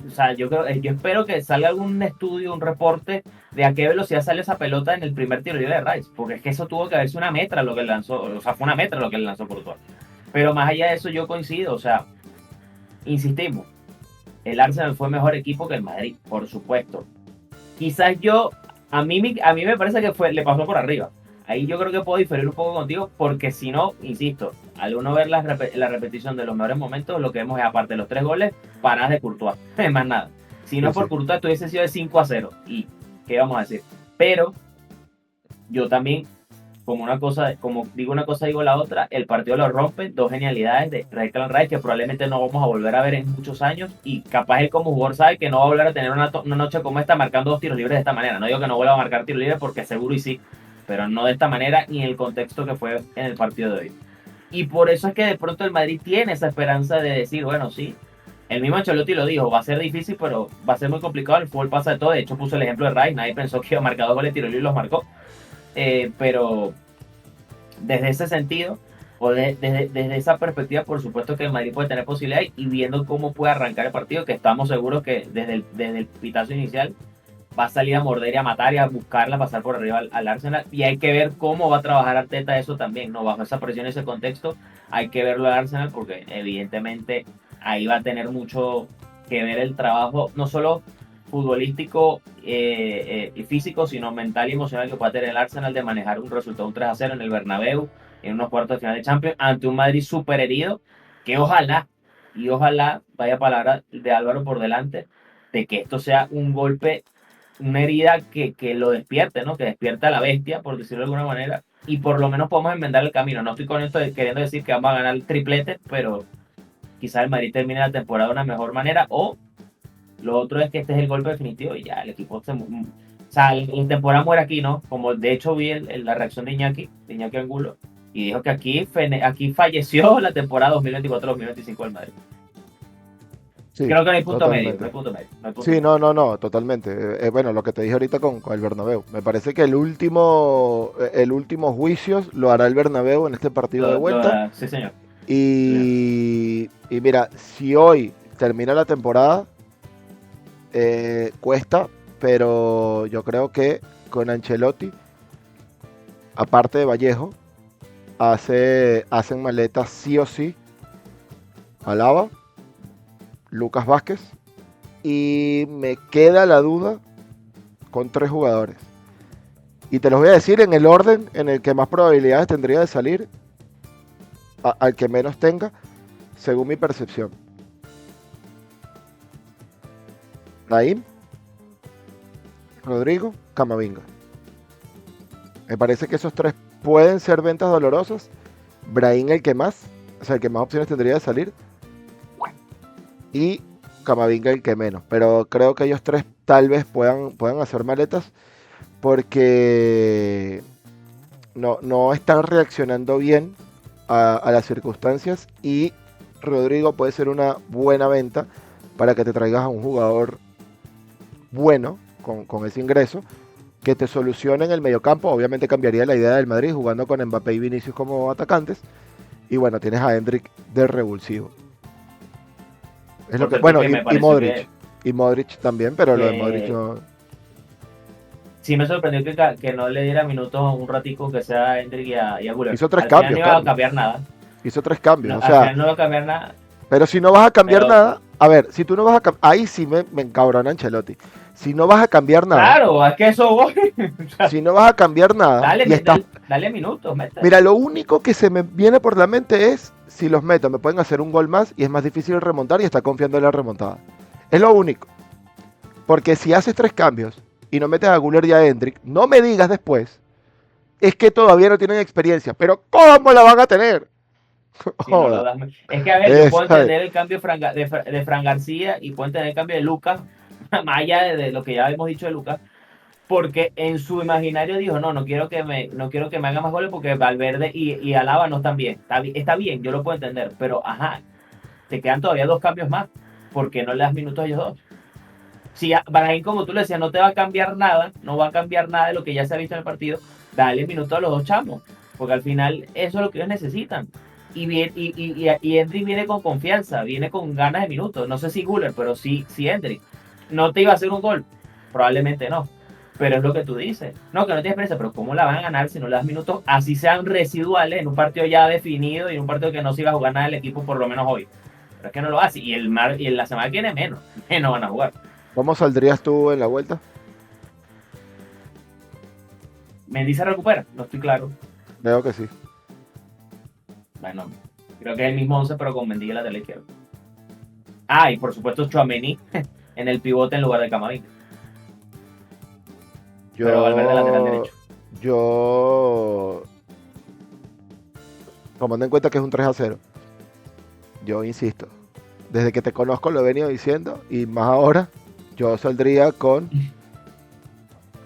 o sea, yo espero que salga algún estudio, un reporte de a qué velocidad sale esa pelota en el primer tiro libre de Rice, porque es que eso tuvo que haberse una metra lo que lanzó, o sea, fue una metra lo que le lanzó Courtois. Pero más allá de eso yo coincido, o sea, insistimos, el Arsenal fue mejor equipo que el Madrid, por supuesto. Quizás a mí me parece que le pasó por arriba. Ahí yo creo que puedo diferir un poco contigo, porque si no, insisto, al uno ver la repetición de los mejores momentos, lo que vemos es, aparte de los 3 goles, paradas de Courtois, más nada. Si no Sí, es por sí. Courtois, tuviese sido de 5-0. ¿Y qué vamos a decir? Pero yo también, como digo una cosa, digo la otra, el partido lo rompe dos genialidades de Declan Rice que probablemente no vamos a volver a ver en muchos años, y capaz él como jugador sabe que no va a volver a tener una noche como esta marcando 2 tiros libres de esta manera. No digo que no vuelva a marcar tiros libres, porque seguro y sí, pero no de esta manera ni en el contexto que fue en el partido de hoy. Y por eso es que de pronto el Madrid tiene esa esperanza de decir, bueno, sí, el mismo Ancelotti lo dijo, va a ser difícil, pero va a ser muy complicado, el fútbol pasa de todo. De hecho puso el ejemplo de Rice, nadie pensó que iba a marcar 2 goles de tiro libre y los marcó. Pero desde ese sentido, desde esa perspectiva, por supuesto que el Madrid puede tener posibilidades, y viendo cómo puede arrancar el partido, que estamos seguros que desde el pitazo inicial va a salir a morder y a matar y a buscarla, pasar por arriba al Arsenal, y hay que ver cómo va a trabajar Arteta eso también, ¿no? Bajo esa presión, ese contexto, hay que verlo al Arsenal, porque evidentemente ahí va a tener mucho que ver el trabajo, no solo futbolístico y físico, sino mental y emocional, que puede tener el Arsenal de manejar un resultado, un 3-0 en el Bernabéu, en unos cuartos de final de Champions, ante un Madrid súper herido, que ojalá, vaya palabra de Álvaro por delante, de que esto sea un golpe, una herida que lo despierte, ¿no? Que despierte a la bestia, por decirlo de alguna manera, y por lo menos podemos enmendar el camino. No estoy con esto queriendo decir que vamos a ganar el triplete, pero quizás el Madrid termine la temporada de una mejor manera, o lo otro es que este es el golpe definitivo y ya el equipo o sea, la temporada muere aquí, ¿no? Como de hecho vi la reacción de Iñaki Angulo, y dijo que aquí falleció la temporada 2024-2025 del Madrid. Sí, Creo que no hay punto medio, no totalmente. hay punto medio, no hay punto Sí, medio. no, totalmente. Bueno, lo que te dije ahorita con el Bernabéu. Me parece que el último juicio lo hará el Bernabéu en este partido de vuelta. Sí, señor. Sí, señor. Y mira, si hoy termina la temporada, cuesta, pero yo creo que con Ancelotti, aparte de Vallejo, hacen maletas sí o sí Alaba, Lucas Vázquez, y me queda la duda con 3 jugadores. Y te los voy a decir en el orden en el que más probabilidades tendría de salir, al que menos tenga, según mi percepción. Naim, Rodrigo, Camavinga. Me parece que esos 3 pueden ser ventas dolorosas. Brahim el que más, o sea, el que más opciones tendría de salir. Y Camavinga el que menos. Pero creo que ellos 3 tal vez puedan hacer maletas, porque no están reaccionando bien a las circunstancias, y Rodrigo puede ser una buena venta para que te traigas a un jugador bueno con ese ingreso que te solucione en el mediocampo. Obviamente cambiaría la idea del Madrid jugando con Mbappé y Vinicius como atacantes, y bueno, tienes a Hendrik de revulsivo. Es lo Por que, cierto, bueno, que me y pareció Modric. Y Modric también, pero lo de Modric que no. sí me sorprendió que no le diera minutos un ratico, que sea a Hendrik y a Güler. Hizo 3 Al final no cambios, iba a Carlos. cambiar nada. Hizo 3 cambios. No, O al sea, final no iba a cambiar nada, pero si no vas a cambiar pero nada, a ver, si tú no vas a cambiar, ahí sí me encabrona Ancelotti. Si no vas a cambiar nada, claro, es que eso voy. si no vas a cambiar nada Dale, y estás. dale minutos, métele. Mira, lo único que se me viene por la mente es si los meto, me pueden hacer un gol más y es más difícil remontar, y está confiando en la remontada. Es lo único. Porque si haces 3 cambios y no metes a Güler y a Hendrik, no me digas después, es que todavía no tienen experiencia. Pero ¿cómo la van a tener? Si no lo Joda. das. Es que, a ver, yo puedo Esa- entender el cambio de Fran García, y puedo entender el cambio de Lucas, más allá de lo que ya hemos dicho de Lucas, porque en su imaginario dijo, no quiero que me haga más goles, porque Valverde y Alaba no están bien. Está bien, yo lo puedo entender, pero ajá, te quedan todavía 2 cambios más, porque no le das minutos a ellos dos. Si Brahim, como tú le decías, no te va a cambiar nada, no va a cambiar nada de lo que ya se ha visto en el partido, dale minutos a los dos chamos, porque al final eso es lo que ellos necesitan. Y Hendrick viene con confianza, viene con ganas de minutos. No sé si Guller, pero sí Hendrick. No te iba a hacer un gol, probablemente no. Pero es lo que tú dices. No, que no tienes experiencia, pero ¿cómo la van a ganar si no le das minutos? Así sean residuales en un partido ya definido y en un partido que no se iba a jugar nada el equipo, por lo menos hoy. Pero es que no lo hace. Y en la semana que viene menos van a jugar. ¿Cómo saldrías tú en la vuelta? Mendy se recupera, no estoy claro. Creo que sí. Bueno, creo que es el mismo 11, pero con Mendy en la lateral izquierdo. Ah, y por supuesto Tchouaméni en el pivote en lugar de Camavinga. Pero Valverde lateral derecho. Yo, tomando en cuenta que es un 3-0, yo insisto, desde que te conozco lo he venido diciendo, y más ahora, yo saldría con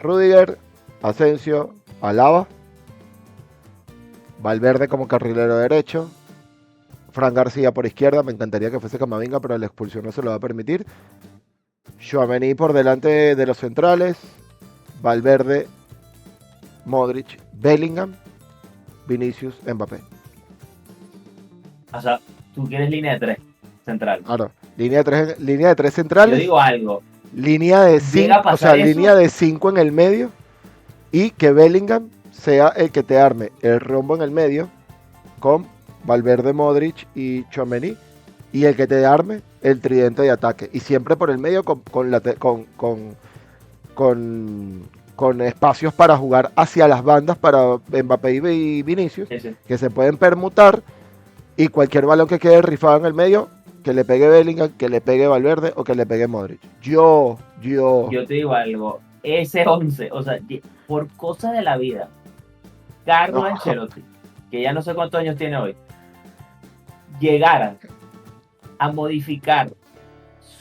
Rudiger, Asensio, Alaba, Valverde como carrilero derecho, Fran García por izquierda, me encantaría que fuese Camavinga, pero la expulsión no se lo va a permitir. Tchouaméni por delante de los centrales, Valverde, Modric, Bellingham, Vinicius, Mbappé. O sea, tú quieres línea de 3 central. Claro, línea de tres centrales. Yo digo algo. Línea de 5, o sea, línea de 5 en el medio, y que Bellingham sea el que te arme el rombo en el medio con Valverde, Modric y Tchouaméni, y el que te arme el tridente de ataque, y siempre por el medio con espacios para jugar hacia las bandas para Mbappé y Vinicius, Sí. que se pueden permutar, y cualquier balón que quede rifado en el medio, que le pegue Bellingham, que le pegue Valverde o que le pegue Modric. Yo te digo algo. Ese 11, o sea, por cosas de la vida, Carlo Ancelotti, que ya no sé cuántos años tiene hoy, llegara a modificar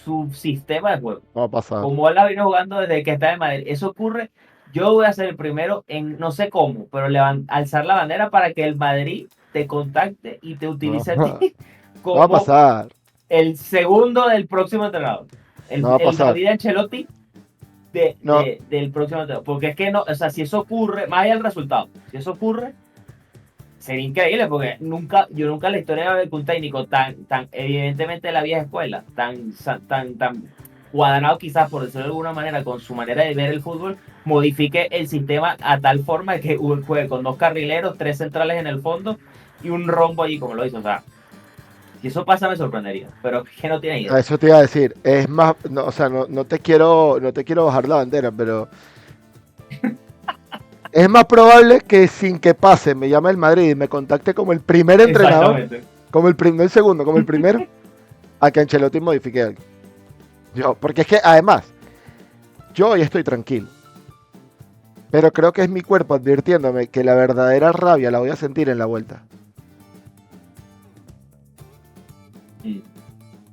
su sistema de juego, va a pasar. como él la vino jugando desde que está en Madrid, eso ocurre. Yo voy a ser el primero en, no sé cómo, pero alzar la bandera para que el Madrid te contacte y te utilice a ti No va a como pasar. el segundo del próximo entrenador. No va a pasar. Madrid de Ancelotti del próximo entrenador. Porque es que no, o sea, si eso ocurre, más allá del resultado, si eso ocurre, sería increíble, porque yo nunca en la historia de un técnico tan evidentemente de la vieja escuela, tan cuadrado quizás, por decirlo de alguna manera, con su manera de ver el fútbol, modifique el sistema a tal forma de que juegue con 2 carrileros, 3 centrales en el fondo y un rombo allí como lo hizo. O sea, si eso pasa me sorprendería, pero es que no tiene idea. Eso te iba a decir, es más, no, o sea, no te quiero bajar la bandera, pero es más probable que sin que pase me llame el Madrid y me contacte como el primer entrenador, como el segundo, como el primero, a que Ancelotti modifique algo. Porque es que además, yo hoy estoy tranquilo, pero creo que es mi cuerpo advirtiéndome que la verdadera rabia la voy a sentir en la vuelta.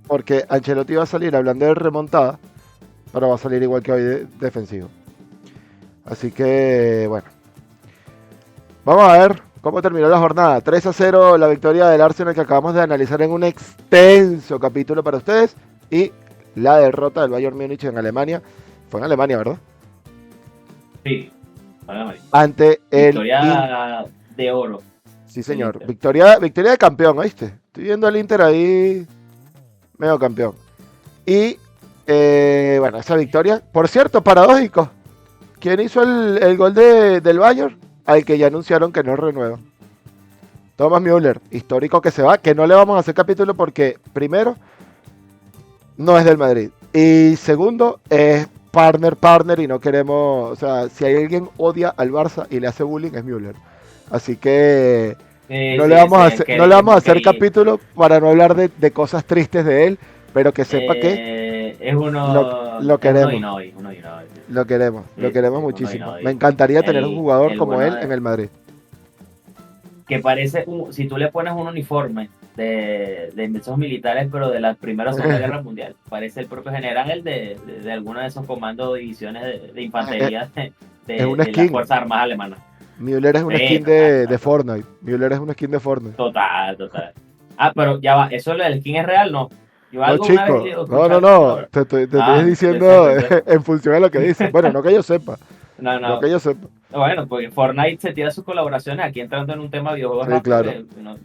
Porque Ancelotti va a salir hablando de remontada, pero va a salir igual que hoy defensivo. Así que, bueno. Vamos a ver cómo terminó la jornada. 3-0 la victoria del Arsenal, que acabamos de analizar en un extenso capítulo para ustedes. Y la derrota del Bayern Múnich en Alemania. Fue en Alemania, ¿verdad? Sí. Ante el... Victoria de oro. Sí, señor. Victoria de campeón, ¿oíste? Estoy viendo al Inter ahí medio campeón. Y, bueno, esa victoria. Por cierto, paradójico. ¿Quién hizo el gol del Bayern? Al que ya anunciaron que no renueva. Thomas Müller, histórico que se va, que no le vamos a hacer capítulo porque, primero, no es del Madrid. Y segundo, es partner y no queremos, o sea, si hay alguien odia al Barça y le hace bullying es Müller. Así que no le vamos a hacer capítulo para no hablar de cosas tristes de él, pero que sepa que es uno lo queremos. Uno y no. Lo queremos muchísimo. Me encantaría tener un jugador como él en el Madrid. Que parece, si tú le pones un uniforme de esos militares, pero de la Primera o Segunda Guerra Mundial, parece el propio general de alguna de esos comandos o divisiones de infantería de las Fuerzas Armadas alemanas. Müller es una skin de Fortnite. Müller es una skin de Fortnite. Total. Ah, pero ya va, ¿eso del skin es real? No. Yo No, algo una vez chico. escuché No. algo. Te estoy diciendo Exacto. en función de lo que dice. Bueno, no que yo sepa. No, No que no. yo sepa. Bueno, porque Fortnite se tira sus colaboraciones aquí entrando en un tema de videojuegos Sí, rápido claro. que no me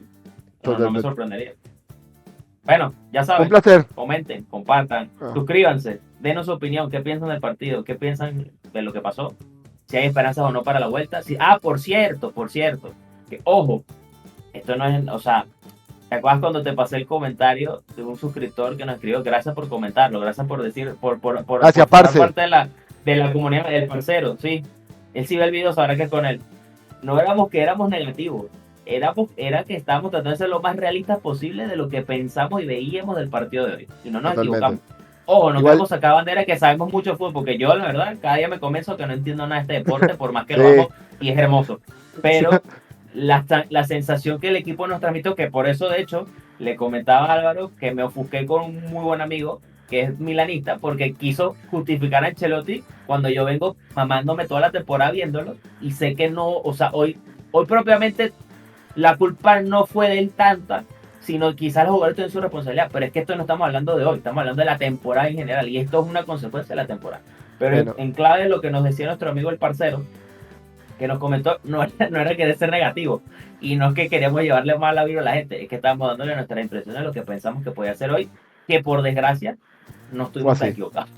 Totalmente. sorprendería. Bueno, ya Un saben, placer. comenten, compartan, Ah, suscríbanse, denos su opinión, qué piensan del partido, qué piensan de lo que pasó, si hay esperanzas o no para la vuelta. Por cierto, que ojo, esto no es, o sea, ¿te acuerdas cuando te pasé el comentario de un suscriptor que nos escribió? Gracias por comentarlo, gracias por decir, Gracias, por formar parce. parte de la comunidad del parcero, sí. Él sí ve el video, sabrá que con él. No éramos que éramos negativos, era que estábamos tratando de ser lo más realistas posible de lo que pensamos y veíamos del partido de hoy. Y no nos Totalmente. equivocamos. Ojo, no Igual, queremos sacar bandera que sabemos mucho de fútbol, porque yo, la verdad, cada día me convenzo que no entiendo nada de este deporte, por más que lo sí. amo y es hermoso. Pero la sensación que el equipo nos transmitió, que por eso, de hecho, le comentaba a Álvaro que me ofusqué con un muy buen amigo que es milanista, porque quiso justificar a Ancelotti cuando yo vengo mamándome toda la temporada viéndolo y sé que no, o sea, hoy propiamente la culpa no fue de él tanta, sino quizás los jugadores tienen su responsabilidad, pero es que esto no estamos hablando de hoy, estamos hablando de la temporada en general y esto es una consecuencia de la temporada. Pero Bueno, en clave de lo que nos decía nuestro amigo el parcero, que nos comentó, no era querer ser negativo y no es que queremos llevarle mal la vida a la gente, es que estamos dándole nuestra impresión de lo que pensamos que podía hacer hoy, que por desgracia no fue estuvimos tan así. equivocados.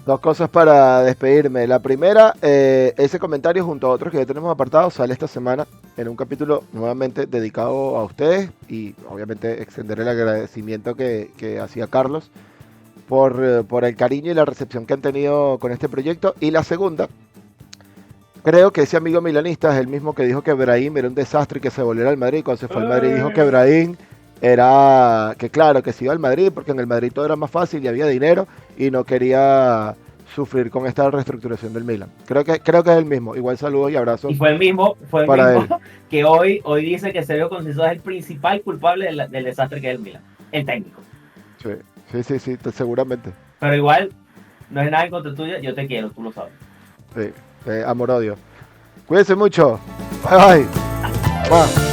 Dos cosas para despedirme. La primera, ese comentario junto a otros que ya tenemos apartados sale esta semana en un capítulo nuevamente dedicado a ustedes y obviamente extender el agradecimiento que hacía Carlos por el cariño y la recepción que han tenido con este proyecto. Y la segunda, creo que ese amigo milanista es el mismo que dijo que Brahim era un desastre y que se volviera al Madrid. Cuando se fue al Madrid dijo que Brahim era, que claro, que se iba al Madrid porque en el Madrid todo era más fácil y había dinero y no quería sufrir con esta reestructuración del Milan. Creo que es el mismo. Igual saludos y Y abrazos fue el mismo para él. que hoy dice que Sergio Conceição es el principal culpable del desastre que es el Milan, el técnico. Sí, seguramente. Pero igual, no es nada en contra tuya, yo te quiero, tú lo sabes. Sí, amor odio. Cuídense mucho. Bye bye. Bye.